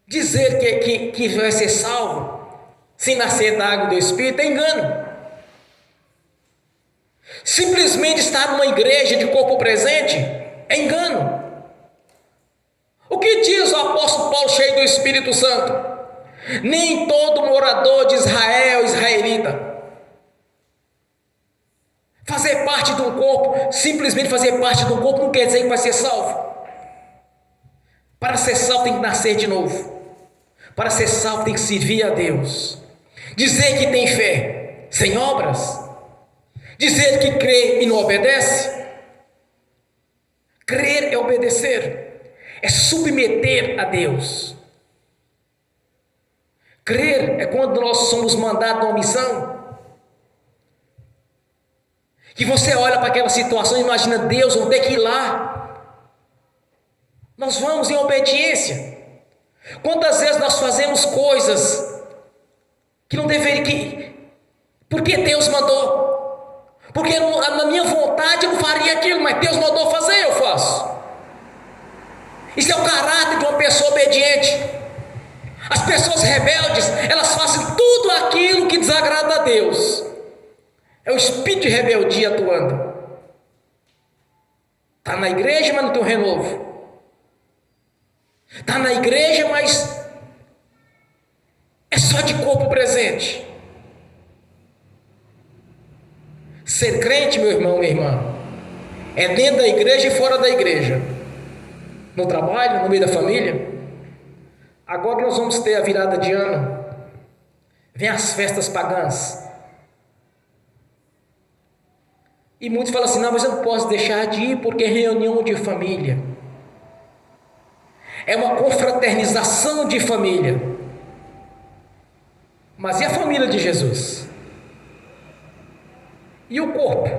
Dizer que vai ser salvo sem nascer da água do Espírito é engano. Simplesmente estar numa igreja de corpo presente é engano. O que diz o apóstolo Paulo, cheio do Espírito Santo? Nem todo morador de Israel é israelita. Fazer parte de um corpo, simplesmente fazer parte de um corpo, não quer dizer que vai ser salvo. Para ser salvo tem que nascer de novo. Para ser salvo tem que servir a Deus. Dizer que tem fé sem obras. Dizer que crê e não obedece. Crer é obedecer. É submeter a Deus. Crer é quando nós somos mandados a uma missão. Que você olha para aquela situação e imagina: Deus, vamos ter que ir lá. Nós vamos em obediência. Quantas vezes nós fazemos coisas que não deveria, porque Deus mandou, porque na minha vontade eu não faria aquilo, mas Deus mandou fazer, eu faço. Isso é o caráter de uma pessoa obediente. As pessoas rebeldes, elas fazem tudo aquilo que desagrada a Deus. É o espírito de rebeldia atuando. Está na igreja, mas não tem um renovo. Está na igreja, mas é só de corpo presente. Ser crente, meu irmão, minha irmã, é dentro da igreja e fora da igreja. No trabalho, no meio da família. Agora que nós vamos ter a virada de ano, vem as festas pagãs. E muitos falam assim: não, mas eu não posso deixar de ir porque é reunião de família. É uma confraternização de família. Mas e a família de Jesus? E o corpo?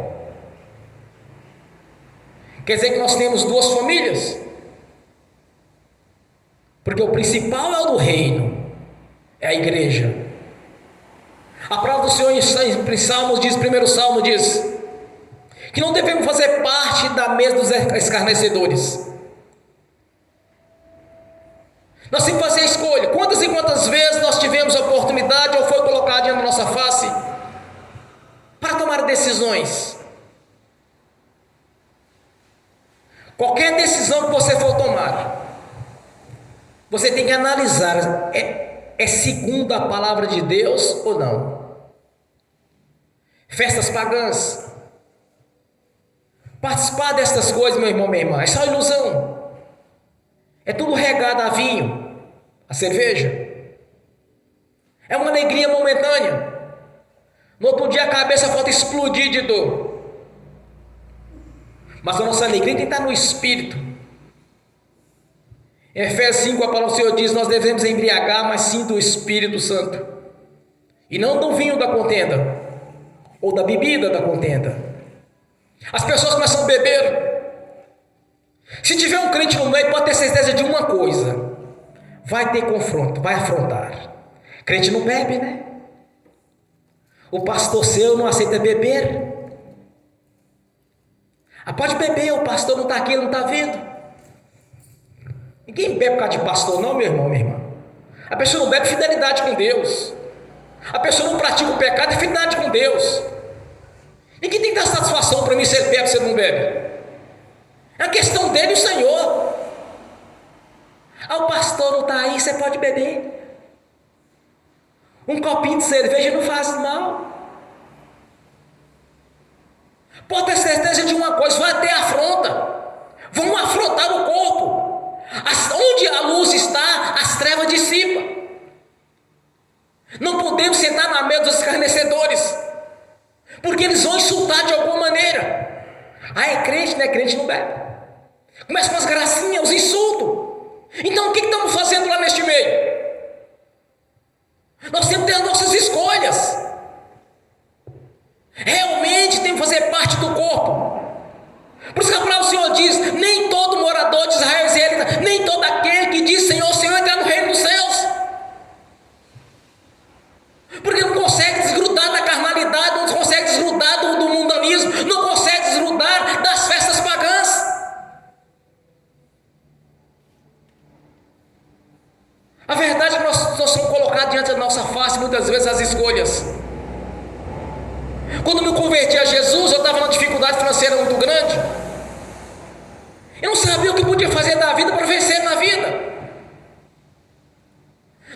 Quer dizer que nós temos duas famílias? Porque o principal é o do reino, é a igreja. A palavra do Senhor em Salmos diz, primeiro Salmo diz, que não devemos fazer parte da mesa dos escarnecedores. Nós temos que fazer a escolha. Quantas e quantas vezes nós tivemos a oportunidade ou foi colocado diante da nossa face para tomar decisões? Qualquer decisão que você for tomar, você tem que analisar, é segundo a palavra de Deus ou não? Festas pagãs, participar destas coisas, meu irmão, minha irmã, é só ilusão. É tudo regado a vinho, a cerveja. É uma alegria momentânea. No outro dia a cabeça volta a explodir de dor. Mas a nossa alegria tem que estar no Espírito. Em Efésios 5, a palavra do Senhor diz: nós devemos embriagar, mas sim do Espírito Santo, e não do vinho da contenda, ou da bebida da contenda. As pessoas começam a beber. Se tiver um crente no meio, pode ter certeza de uma coisa: vai ter confronto, vai afrontar. Crente não bebe, né? O pastor seu não aceita beber. Pode beber, o pastor não está aqui, ele não está vendo. Ninguém bebe por causa de pastor, não, meu irmão, minha irmã. A pessoa não bebe fidelidade com Deus. A pessoa não pratica o pecado, é fidelidade com Deus. Ninguém tem que dar satisfação para mim se ele bebe ou se ele não bebe. É a questão dele e o Senhor. O pastor não está aí, você pode beber. Um copinho de cerveja não faz mal. Pode ter certeza de uma coisa: vai ter afronta. Vão afrontar o corpo. Onde a luz está, as trevas dissipam. Não podemos sentar na mesa dos escarnecedores, porque eles vão insultar de alguma maneira. É crente, não é crente, não bebe. Começa com as gracinhas, os insultos. Então o que estamos fazendo lá neste meio? Nós temos que ter as nossas escolhas. Realmente temos que fazer parte do corpo. Por isso que a palavra do Senhor diz: nem todo morador de Israel é israelita, nem todo aquele que diz Senhor, Senhor, entra no reino dos céus. Porque não consegue desgrudar da carnalidade, não consegue desgrudar do mundanismo, não consegue desgrudar das festas pagãs. A verdade é que nós somos colocados diante da nossa face muitas vezes as escolhas. Quando me converti a Jesus, eu estava numa dificuldade financeira muito grande. Eu não sabia o que podia fazer da vida para vencer na vida.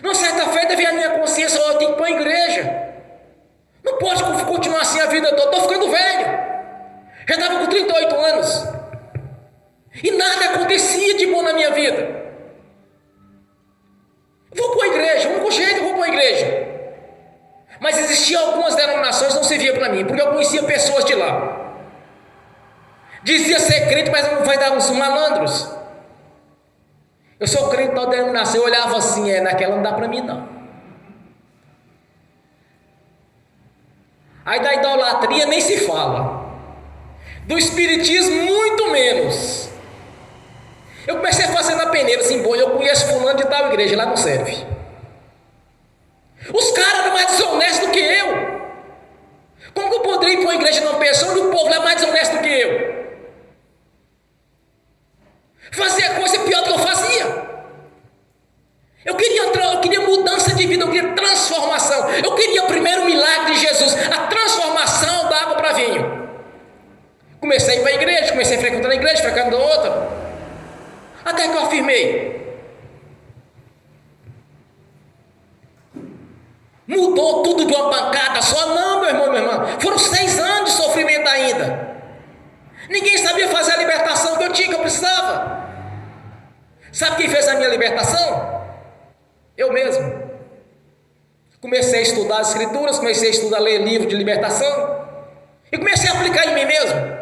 Numa certa feita veio a minha consciência: eu tenho que ir para a igreja. Não pode continuar assim a vida toda, estou ficando velho. Já estava com 38 anos. E nada acontecia de bom na minha vida. Vou para a igreja, o único jeito, vou para a igreja. Mas existiam algumas denominações que não serviam para mim, porque eu conhecia pessoas de lá. Dizia ser crente, mas não vai dar uns malandros. Eu sou crente da denominação, eu olhava assim, naquela não dá para mim não. Aí da idolatria nem se fala. Do espiritismo muito menos. Eu comecei a fazer na peneira assim, bom, eu conheço fulano de tal igreja, lá não serve. Os caras eram mais desonestos do que eu. Como que eu poderia ir para uma igreja não pensando e o povo lá é mais desonesto do que eu? Fazia coisa pior do que eu fazia. Eu queria mudança de vida, eu queria transformação. Eu queria o primeiro milagre de Jesus, a transformação da água para vinho. Comecei a ir para a igreja, comecei a frequentar a igreja, frequentando outra. Até que eu afirmei. Mudou tudo de uma pancada só? Não, meu irmão e minha irmã. Foram 6 anos de sofrimento ainda. Ninguém sabia fazer a libertação que eu tinha, que eu precisava. Sabe quem fez a minha libertação? Eu mesmo. Comecei a estudar as escrituras, comecei a estudar, ler livro de libertação. E comecei a aplicar em mim mesmo.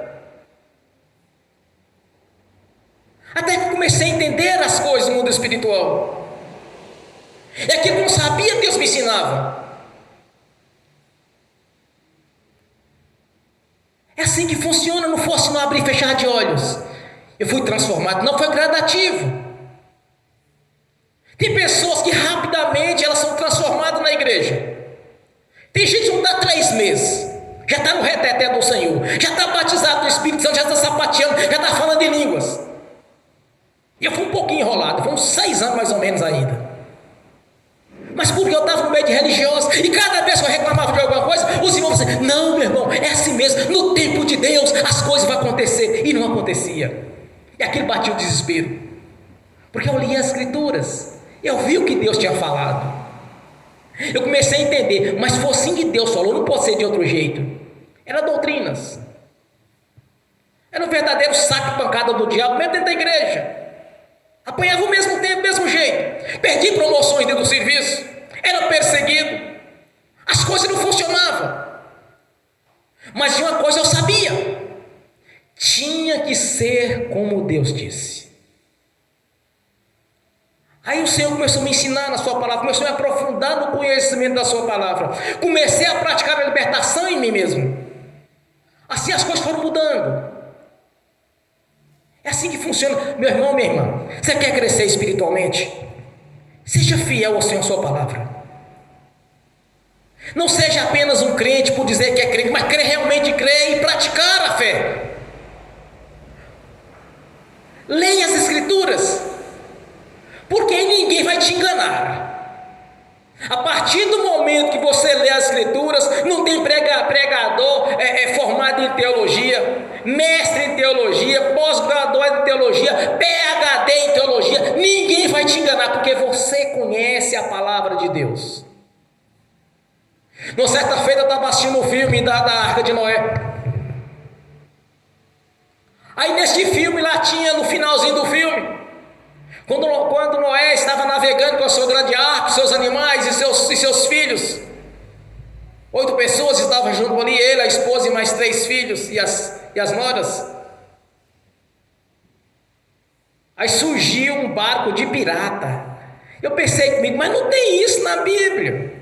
Até que comecei a entender as coisas do mundo espiritual. É aquilo que eu não sabia, Deus me ensinava. É assim que funciona, não fosse não abrir e fechar de olhos. Eu fui transformado, não foi gradativo. Tem pessoas que rapidamente elas são transformadas na igreja. Tem gente que não dá 3 meses, já está no reteté do Senhor, já está batizado no Espírito Santo, já está sapateando, já está falando em línguas. E eu fui um pouquinho enrolado, foi uns 6 anos mais ou menos ainda. Mas porque eu estava no meio de religiosos, e cada vez que eu reclamava de alguma coisa, os irmãos diziam, não, meu irmão, é assim mesmo, no tempo de Deus as coisas vão acontecer, e não acontecia. E aquilo batia o desespero, porque eu li as escrituras, eu vi o que Deus tinha falado, eu comecei a entender, mas se for assim que Deus falou, não pode ser de outro jeito. Eram doutrinas, era um verdadeiro saco de pancada do diabo, mesmo dentro da igreja. Apanhava o mesmo tempo, mesmo jeito. Perdi promoções dentro do serviço. Era perseguido. As coisas não funcionavam. Mas de uma coisa eu sabia. Tinha que ser como Deus disse. Aí o Senhor começou a me ensinar na sua palavra. Começou a me aprofundar no conhecimento da sua palavra. Comecei a praticar a libertação em mim mesmo. Assim as coisas foram mudando. É assim que funciona, meu irmão, minha irmã. Você quer crescer espiritualmente? Seja fiel ao Senhor, à sua palavra. Não seja apenas um crente por dizer que é crente, mas realmente crer e praticar a fé. Leia as escrituras, porque ninguém vai te enganar. A partir do momento que você lê as escrituras, não tem pregador formado em teologia, mestre em teologia, pós-graduado em teologia, PhD em teologia, ninguém vai te enganar, porque você conhece a palavra de Deus. Numa certa feita eu estava assistindo um filme da Arca de Noé. Aí nesse filme lá tinha, no finalzinho do filme, quando Noé estava navegando com a sua grande arca, seus animais e seus filhos, 8 pessoas estavam junto ali, ele, a esposa e mais 3 filhos e as noras. Aí surgiu um barco de pirata. Eu pensei comigo, mas não tem isso na Bíblia.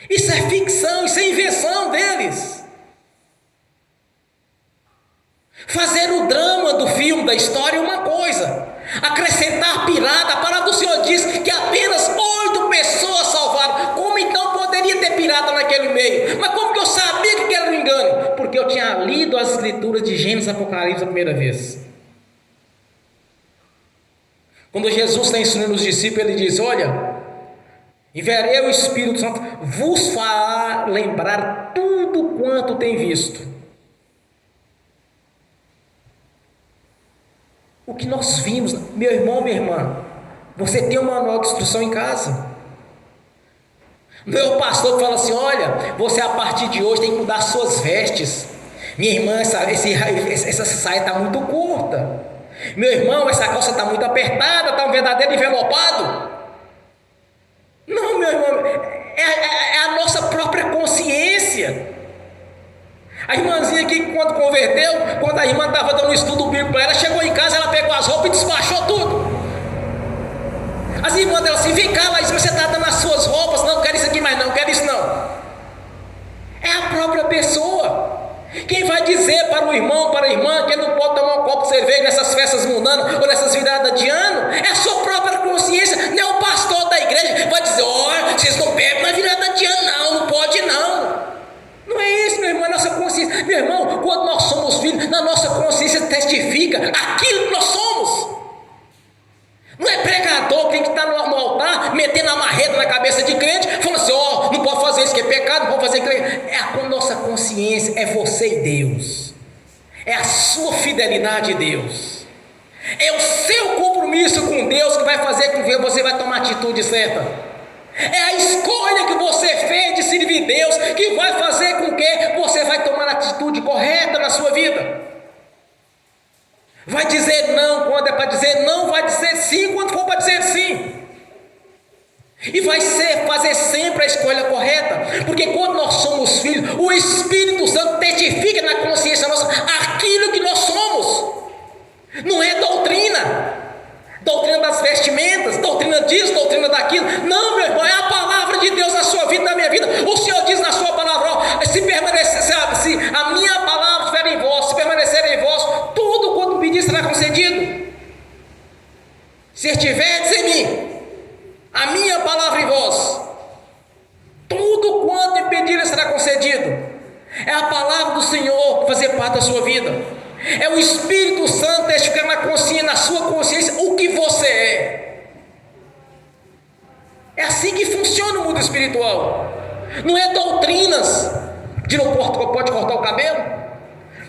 Isso é ficção, isso é invenção deles. Fazer o drama do filme, da história é uma coisa. Acrescentar pirata, a palavra do Senhor diz que apenas 8 pessoas salvaram. Como então poderia ter pirata naquele meio? Mas como que eu sabia que era um engano? Porque eu tinha lido as escrituras de Gênesis e Apocalipse a primeira vez. Quando Jesus está ensinando os discípulos, ele diz, olha, enviarei o Espírito Santo, vos fará lembrar tudo quanto tem visto. O que nós vimos, meu irmão, minha irmã, você tem um manual de instrução em casa. Meu pastor fala assim, olha, você a partir de hoje tem que mudar suas vestes. Minha irmã, essa saia está muito curta. Meu irmão, essa calça está muito apertada, está um verdadeiro envelopado. Não, meu irmão, é a nossa própria consciência. A irmãzinha aqui, quando converteu, quando a irmã estava dando um estudo bíblico para ela, chegou em casa, ela pegou as roupas e despachou tudo. As irmãs dela assim: vem cá, Laís, você está dando as suas roupas? Não, quero isso aqui mais não, quero isso não. É a própria pessoa. Quem vai dizer para o irmão, para a irmã, que ele não pode tomar um copo de cerveja nessas festas mundanas ou nessas viradas de ano? É a sua própria consciência. Não é o pastor da igreja vai dizer: olha, vocês não bebem na virada de ano, não pode não. Não é isso, meu irmão, é a nossa consciência. Meu irmão, quando nós somos filhos, na nossa consciência testifica aquilo que nós somos. Não é pregador que tem que estar no altar, metendo a marreta na cabeça de crente, falando assim: ó, não pode fazer isso que é pecado, não pode fazer aquilo. É a nossa consciência, é você e Deus. É a sua fidelidade a Deus. É o seu compromisso com Deus que vai fazer com que você vai tomar a atitude certa. É a escolha que você fez de servir Deus que vai fazer com que você vai tomar a atitude correta na sua vida. Vai dizer não quando é para dizer não, vai dizer sim quando for para dizer sim. E vai fazer sempre a escolha correta, porque quando nós somos filhos, o Espírito Santo testifica na consciência nossa aquilo que nós somos. Não é doutrina das vestimentas, doutrina disso, doutrina daquilo. Não, meu irmão, é a palavra de Deus na sua vida, na minha vida. O Senhor diz na sua palavra: ó, se a minha palavra estiver em vós, se permanecer em vós, tudo quanto pedir será concedido. Se estiverdes em mim, a minha palavra em vós, tudo quanto pedir será concedido. É a palavra do Senhor fazer parte da sua vida. É o Espírito Santo testificar na sua consciência o que você é. É assim que funciona o mundo espiritual. Não é doutrinas de não pode cortar o cabelo,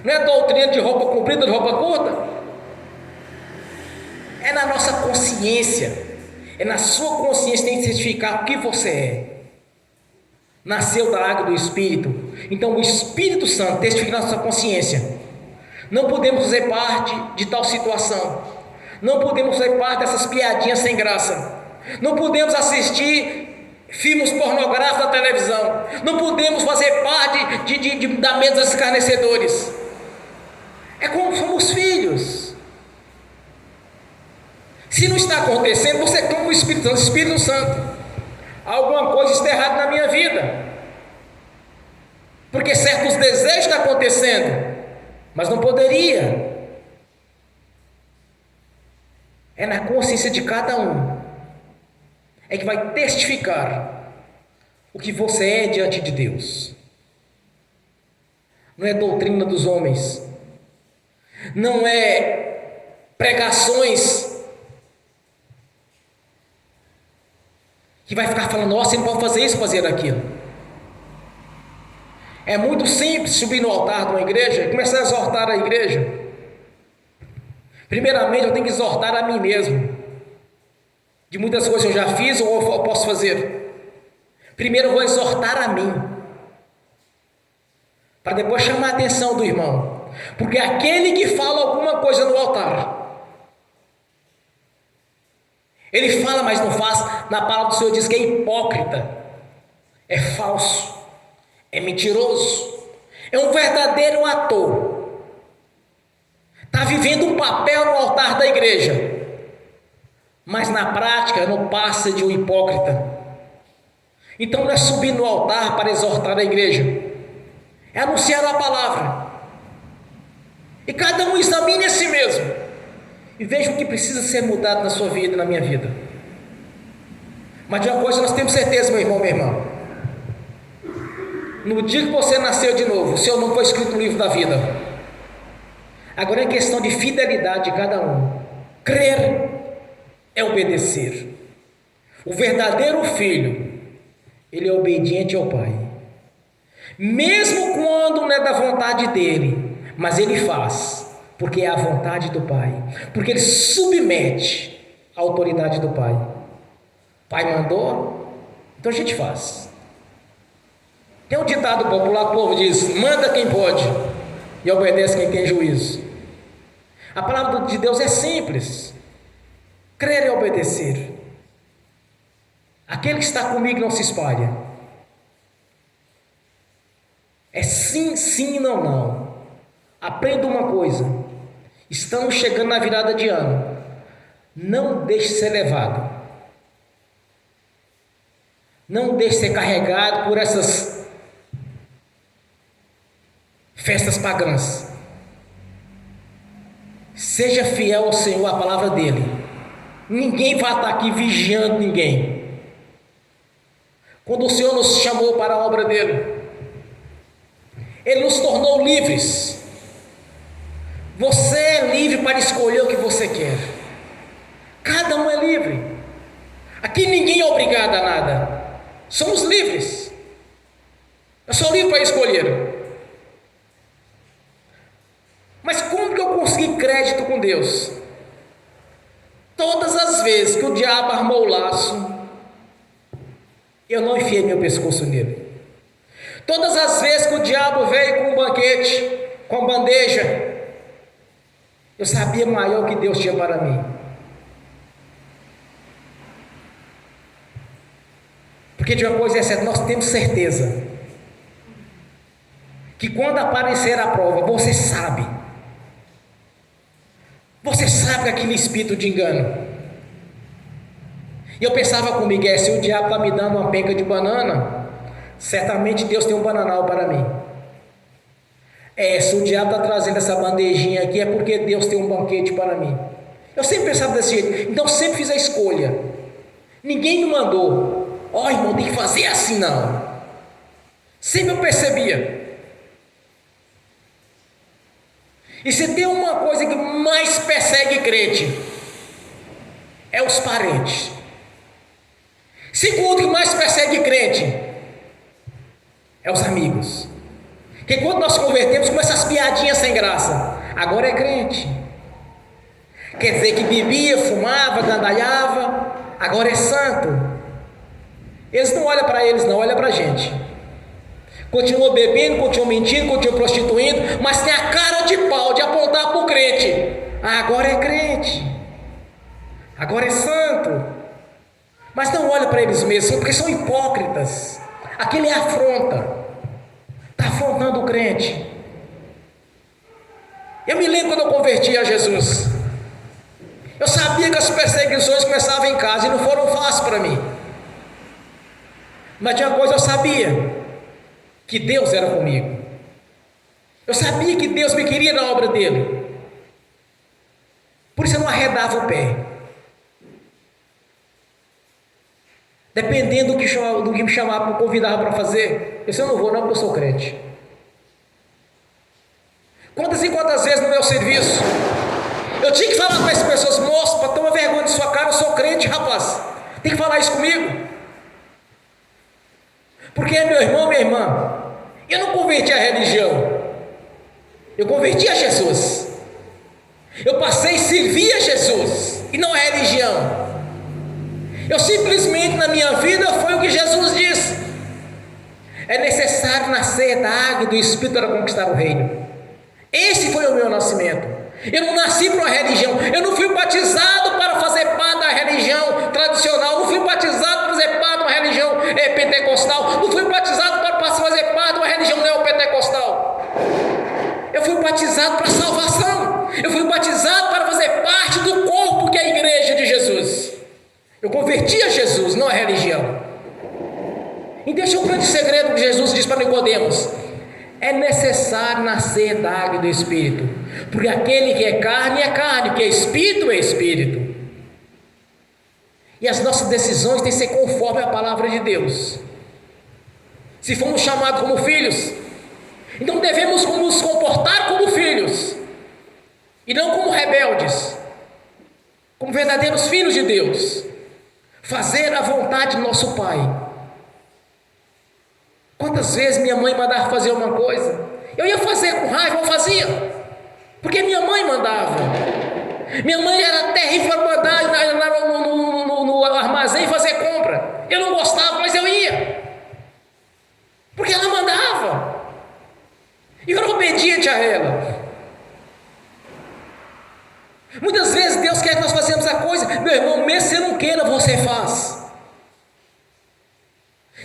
não é doutrina de roupa comprida, de roupa curta. É na nossa consciência. É na sua consciência que tem que certificar o que você é. Nasceu da água do Espírito. Então o Espírito Santo testifica na sua consciência. Não podemos fazer parte de tal situação. Não podemos fazer parte dessas piadinhas sem graça. Não podemos assistir filmes pornográficos na televisão. Não podemos fazer parte da mesa dos escarnecedores. É como somos filhos. Se não está acontecendo, você clama o Espírito Santo: Espírito Santo, alguma coisa está errada na minha vida, porque certos desejos estão acontecendo, mas não poderia. É na consciência de cada um é que vai testificar o que você é diante de Deus. Não é doutrina dos homens, não é pregações que vai ficar falando: nossa, você não pode fazer isso, fazer aquilo. É muito simples subir no altar de uma igreja e começar a exortar a igreja. Primeiramente, eu tenho que exortar a mim mesmo, de muitas coisas que eu já fiz ou eu posso fazer. Primeiro eu vou exortar a mim, para depois chamar a atenção do irmão, porque aquele que fala alguma coisa no altar, ele fala, mas não faz. Na palavra do Senhor diz que é hipócrita, é falso, é mentiroso, é um verdadeiro ator. Está vivendo um papel no altar da igreja, mas na prática não passa de um hipócrita. Então não é subir no altar para exortar a igreja, é anunciar a palavra. E cada um examine a si mesmo e veja o que precisa ser mudado na sua vida e na minha vida. Mas de uma coisa nós temos certeza, meu irmão, minha irmã: no dia que você nasceu de novo, o seu nome foi escrito no livro da vida. Agora é questão de fidelidade de cada um. Crer é obedecer. O verdadeiro filho, ele é obediente ao pai, mesmo quando não é da vontade dele, mas ele faz porque é a vontade do pai, porque ele submete à autoridade do pai. Pai mandou, então a gente faz. Tem um ditado popular que o povo diz: manda quem pode. e obedece quem tem juízo. A palavra de Deus é simples: crer e obedecer. Aquele que está comigo não se espalha. É sim, sim, não, não. Aprenda uma coisa: estamos chegando na virada de ano. Não deixe ser levado. Não deixe ser carregado por essas festas pagãs. Seja fiel ao Senhor, à palavra dele. Ninguém vai estar aqui vigiando ninguém. Quando o Senhor nos chamou para a obra dele, ele nos tornou livres. Você é livre para escolher o que você quer. Cada um é livre. Aqui ninguém é obrigado a nada. Somos livres. Eu sou livre para escolher. Mas como que eu consegui crédito com Deus? Todas as vezes que o diabo armou o laço, eu não enfiei meu pescoço nele. Todas as vezes que o diabo veio com um banquete, com bandeja, eu sabia maior que Deus tinha para mim. Porque de uma coisa é certa, nós temos certeza que quando aparecer a prova, você sabe que aquele espírito de engano. E eu pensava comigo, se o diabo está me dando uma penca de banana, certamente Deus tem um bananal para mim. Se o diabo está trazendo essa bandejinha aqui, é porque Deus tem um banquete para mim. Eu sempre pensava desse jeito. Então sempre fiz a escolha. Ninguém me mandou: irmão, tem que fazer assim, não. Sempre eu percebia. E se tem uma coisa que mais persegue crente, é os parentes. Segundo que mais persegue crente, é os amigos. Porque quando nós convertemos, começa as piadinhas sem graça. Agora é crente. Quer dizer que bebia, fumava, gandalhava, agora é santo. Eles não olham para eles, não, olham para a gente. Continua bebendo, continua mentindo, continua prostituindo, mas tem a cara de pau de apontar para o crente. Agora é crente, agora é santo. Mas não olha para eles mesmos, porque são hipócritas. Aquele é afronta, está afrontando o crente. Eu me lembro quando eu converti a Jesus, eu sabia que as perseguições começavam em casa e não foram fáceis para mim. Mas tinha uma coisa eu sabia: que Deus era comigo. Eu sabia que Deus me queria na obra dele. Por isso eu não arredava o pé. Dependendo do que me chamava, me convidava para fazer, eu disse: eu não vou não, porque eu sou crente. Quantas e quantas vezes no meu serviço eu tinha que falar para as pessoas: moço, para tomar vergonha de sua cara, eu sou crente, rapaz. Tem que falar isso comigo. Porque é meu irmão, minha irmã. Eu não converti a religião, eu converti a Jesus. Eu passei a servir a Jesus e não a religião. Eu simplesmente, na minha vida, foi o que Jesus disse: é necessário nascer da água e do Espírito para conquistar o reino. Esse foi o meu nascimento. Eu não nasci para uma religião. Eu não fui batizado para fazer parte da religião tradicional. Não fui batizado para fazer parte de uma religião pentecostal. Não fui batizado para fazer parte de uma religião neopentecostal. Eu fui batizado para salvação. Eu fui batizado para fazer parte do corpo que é a igreja de Jesus. Eu converti a Jesus, não a religião. Então esse é o grande segredo que Jesus diz para Nicodemos: é necessário nascer da água e do Espírito, porque aquele que é carne, que é espírito. E as nossas decisões têm que ser conforme a palavra de Deus. Se fomos chamados como filhos, então devemos nos comportar como filhos, e não como rebeldes, como verdadeiros filhos de Deus, fazer a vontade do nosso Pai. Quantas vezes minha mãe mandava fazer uma coisa, eu ia fazer com raiva, eu fazia, porque minha mãe mandava. Minha mãe era terrível para mandar no armazém fazer compra. Eu não gostava, mas eu ia, porque ela mandava, e eu era obediente a ela.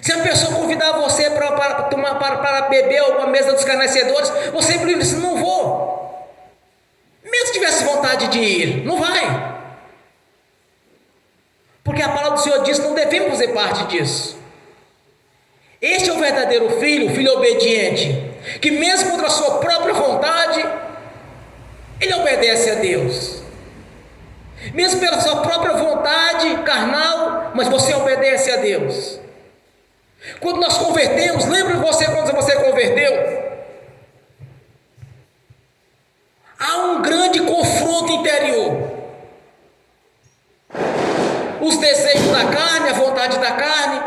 Se a pessoa convidar você para beber alguma mesa dos escarnecedores, você simplesmente diz: não vou. Mesmo se tivesse vontade de ir, não vai. Porque a palavra do Senhor diz que não devemos fazer parte disso. Este é o verdadeiro filho, o filho obediente, que mesmo contra a sua própria vontade, ele obedece a Deus. Mesmo pela sua própria vontade carnal, mas você obedece a Deus. Quando nós convertemos, lembra você quando você converteu? Há um grande confronto interior. Os desejos da carne, a vontade da carne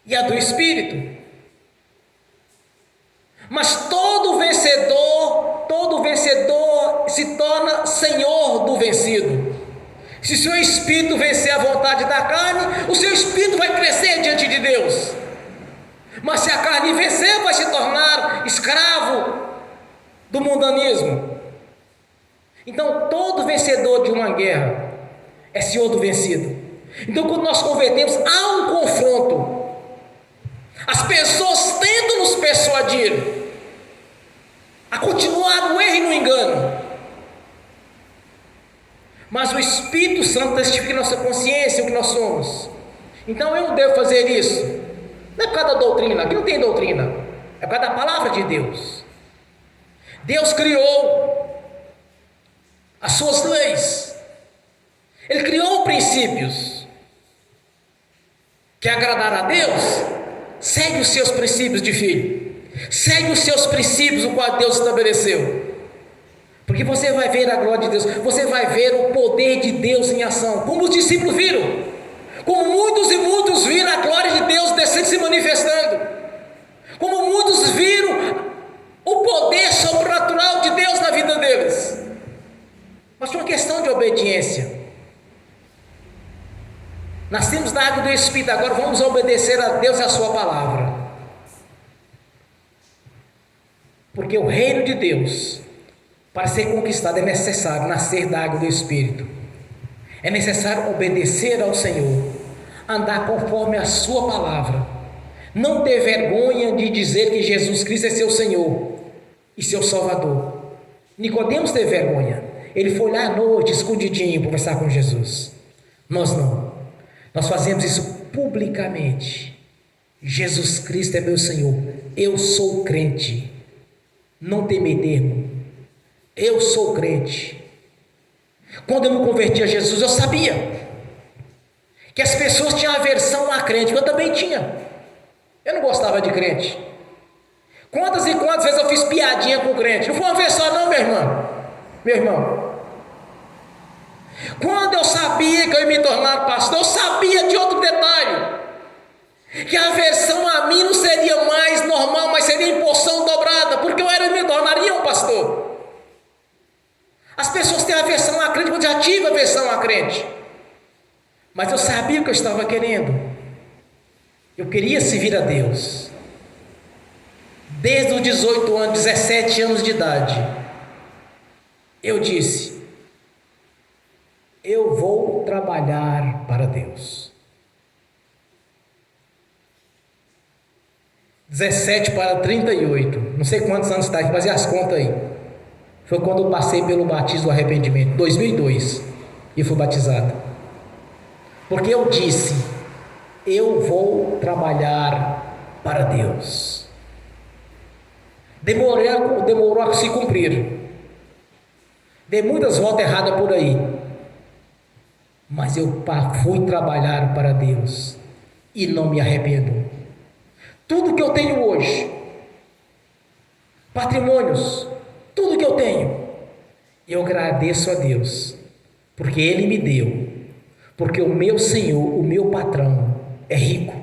e a do Espírito. Mas todo vencedor se torna senhor do vencido. Se o seu espírito vencer a vontade da carne, o seu espírito vai crescer diante de Deus. Mas se a carne vencer, vai se tornar escravo do mundanismo. Então, todo vencedor de uma guerra é senhor do vencido. Então, quando nós convertemos, há um confronto. As pessoas tentam nos persuadir a continuar no erro e no engano. Mas o Espírito Santo testifica em nossa consciência o que nós somos. Então eu não devo fazer isso. Não é por causa da doutrina, aqui não tem doutrina. É por causa da palavra de Deus. Deus criou as suas leis. Ele criou princípios. Quer agradar a Deus? Segue os seus princípios de filho. Segue os seus princípios, o qual Deus estabeleceu. Porque você vai ver a glória de Deus, você vai ver o poder de Deus em ação, como os discípulos viram, como muitos e muitos viram a glória de Deus descendo, se manifestando, como muitos viram o poder sobrenatural de Deus na vida deles. Mas foi uma questão de obediência. Nós temos da água do Espírito, agora vamos obedecer a Deus e a sua palavra. Porque o reino de Deus, para ser conquistado, é necessário nascer da água do Espírito. É necessário obedecer ao Senhor, andar conforme a sua palavra, não ter vergonha de dizer que Jesus Cristo é seu Senhor e seu Salvador. Nicodemos teve vergonha. Ele foi lá à noite, escondidinho, conversar com Jesus. Nós não. Nós fazemos isso publicamente. Jesus Cristo é meu Senhor. Eu sou crente. Não tem meio termo. Eu sou crente. Quando eu me converti a Jesus, eu sabia que as pessoas tinham aversão a crente, que eu também tinha. Eu não gostava de crente. Quantas e quantas vezes eu fiz piadinha com crente? Não foi uma vez só não, meu irmão. Quando eu sabia que eu ia me tornar pastor, eu sabia de outro detalhe, que a aversão a mim não seria mais normal, mas seria em porção dobrada, porque eu me tornaria um pastor. As pessoas têm aversão a crente, eu já tive aversão a crente, mas eu sabia o que eu estava querendo. Eu queria servir a Deus. Desde os 18 anos, 17 anos de idade, eu disse: eu vou trabalhar para Deus. 17 para 38, não sei quantos anos está, fazer as contas aí. Foi quando eu passei pelo batismo do arrependimento, 2002, e fui batizado. Porque eu disse: eu vou trabalhar para Deus. Demorou a se cumprir. Dei muitas voltas erradas por aí. Mas eu fui trabalhar para Deus e não me arrependo. Tudo que eu tenho hoje, patrimônios, tudo que eu tenho, eu agradeço a Deus, porque Ele me deu, porque o meu Senhor, o meu patrão, é rico.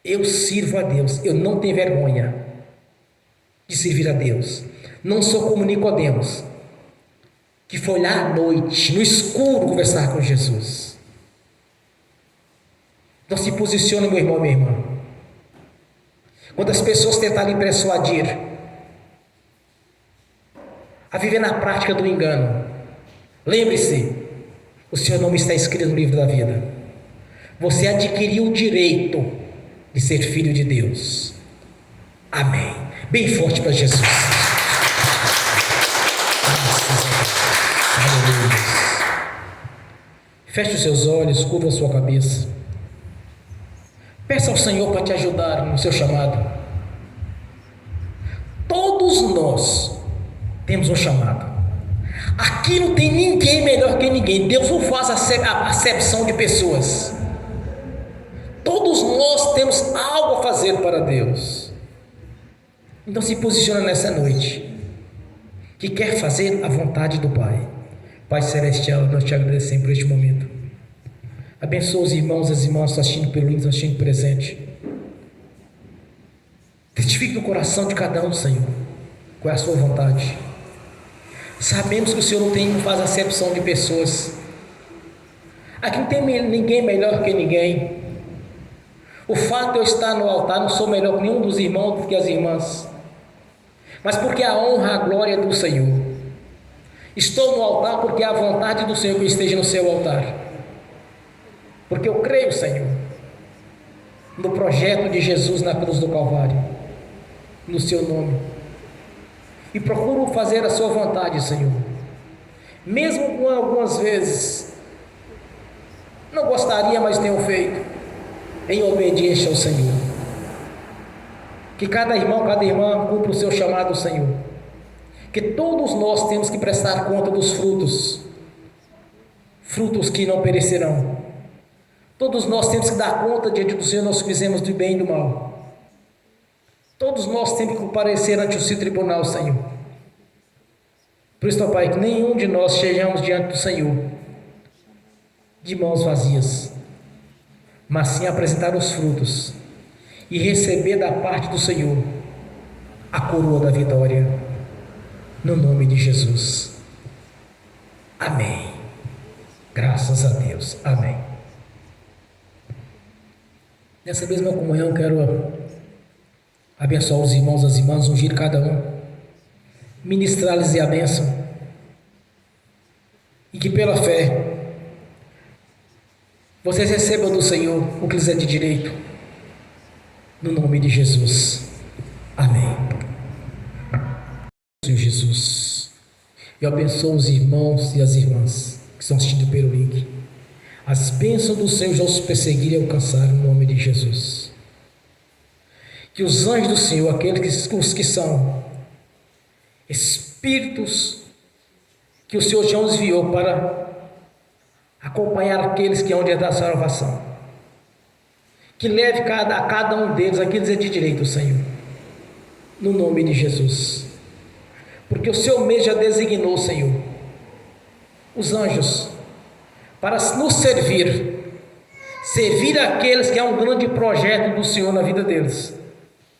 Eu sirvo a Deus, eu não tenho vergonha de servir a Deus. Não sou como Nicodemos, que foi lá à noite, no escuro, conversar com Jesus. Então se posicione, meu irmão, minha irmã. Quando as pessoas tentarem persuadir a viver na prática do engano, lembre-se, o seu nome está escrito no livro da vida. você adquiriu o direito de ser filho de Deus. Amém. Bem forte para Jesus. Aleluia. Feche os seus olhos, curva a sua cabeça. Peça ao Senhor para te ajudar no seu chamado. Todos nós temos um chamado. Aqui não tem ninguém melhor que ninguém. Deus não faz a acepção de pessoas. Todos nós temos algo a fazer para Deus. Então se posiciona nessa noite, que quer fazer a vontade do Pai. Pai Celestial, nós te agradecemos por este momento. Abençoa os irmãos e as irmãs que estão assistindo pelo link, assistindo presente. Testifique no coração de cada um, Senhor, qual é a sua vontade. Sabemos que o Senhor não faz acepção de pessoas. Aqui não tem ninguém melhor que ninguém. O fato de eu estar no altar, não sou melhor que nenhum dos irmãos do que as irmãs, mas porque a honra, a glória é do Senhor. Estou no altar porque é a vontade do Senhor que eu esteja no seu altar, porque eu creio, Senhor, no projeto de Jesus na cruz do Calvário, no seu nome, e procuro fazer a sua vontade, Senhor, mesmo com algumas vezes não gostaria, mas tenho feito em obediência ao Senhor. Que cada irmão, cada irmã cumpra o seu chamado, Senhor. Que todos nós temos que prestar conta dos frutos que não perecerão. Todos nós temos que dar conta diante do Senhor, nós fizemos do bem e do mal. Todos nós temos que comparecer ante o seu tribunal, Senhor. Por isso, ó Pai, que nenhum de nós estejamos diante do Senhor de mãos vazias, mas sim apresentar os frutos e receber da parte do Senhor a coroa da vitória, no nome de Jesus. Amém. Graças a Deus. Amém. Nessa mesma comunhão, quero abençoar os irmãos e as irmãs, ungir cada um, ministrar-lhes a bênção, e que pela fé vocês recebam do Senhor o que lhes é de direito, no nome de Jesus. Amém. Senhor Jesus, eu abençoo os irmãos e as irmãs que estão assistindo pelo link. As bênçãos do Senhor já os perseguirem e alcançaram, no nome de Jesus. Que os anjos do Senhor, os que são espíritos que o Senhor já os enviou para acompanhar aqueles que hão de dar salvação, que leve a cada um deles aquilo que é de direito, Senhor, no nome de Jesus, porque o Senhor mesmo já designou, Senhor, os anjos para nos servir aqueles que há um grande projeto do Senhor na vida deles,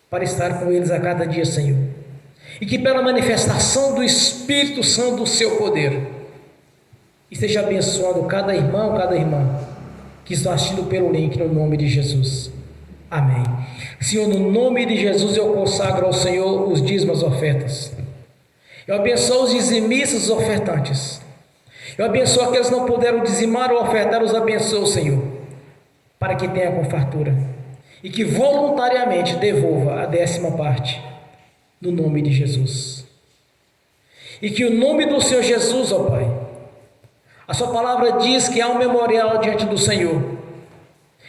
para estar com eles a cada dia, Senhor, e que pela manifestação do Espírito Santo do seu poder esteja abençoando cada irmão, cada irmã que está assistindo pelo link, no nome de Jesus. Amém. Senhor, no nome de Jesus eu consagro ao Senhor os dízimos, as ofertas. Eu abençoo os dizimistas, os ofertantes. Eu abençoo aqueles que não puderam dizimar ou ofertar, os abençoo, Senhor, para que tenha com fartura e que voluntariamente devolva a 10ª parte, no nome de Jesus. E que o nome do Senhor Jesus, ó Pai, a sua palavra diz que há um memorial diante do Senhor,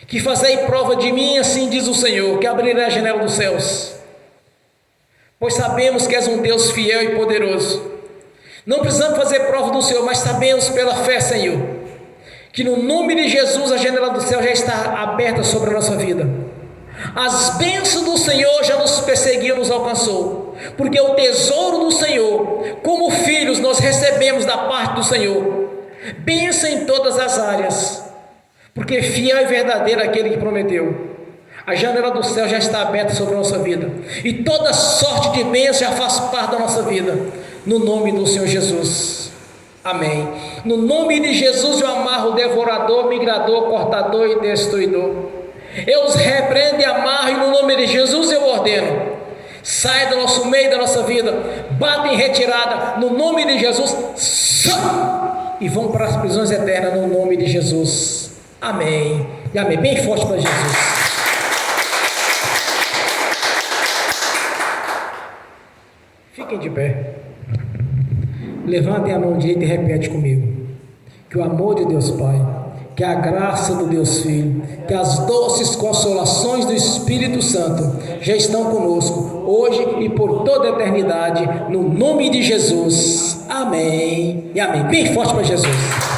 que fazei prova de mim, assim diz o Senhor, que abrirá a janela dos céus, pois sabemos que és um Deus fiel e poderoso. Não precisamos fazer prova do Senhor, mas sabemos pela fé, Senhor, que no nome de Jesus a janela do céu já está aberta sobre a nossa vida. As bênçãos do Senhor já nos perseguiu, nos alcançou, porque o tesouro do Senhor, como filhos, nós recebemos da parte do Senhor, bênção em todas as áreas, porque fiel e verdadeiro é aquele que prometeu. A janela do céu já está aberta sobre a nossa vida, e toda sorte de bênção já faz parte da nossa vida, no nome do Senhor Jesus. Amém. No nome de Jesus eu amarro o devorador, migrador, cortador e destruidor. Eu os repreendo e amarro, e no nome de Jesus eu ordeno: sai do nosso meio, da nossa vida, bata em retirada, no nome de Jesus, e vão para as prisões eternas, no nome de Jesus. Amém. E amém. Bem forte para Jesus. Fiquem de pé. Levantem a mão direita e repete comigo. Que o amor de Deus Pai, que a graça do Deus Filho, que as doces consolações do Espírito Santo já estão conosco, hoje e por toda a eternidade, no nome de Jesus. Amém e amém. Bem forte para Jesus.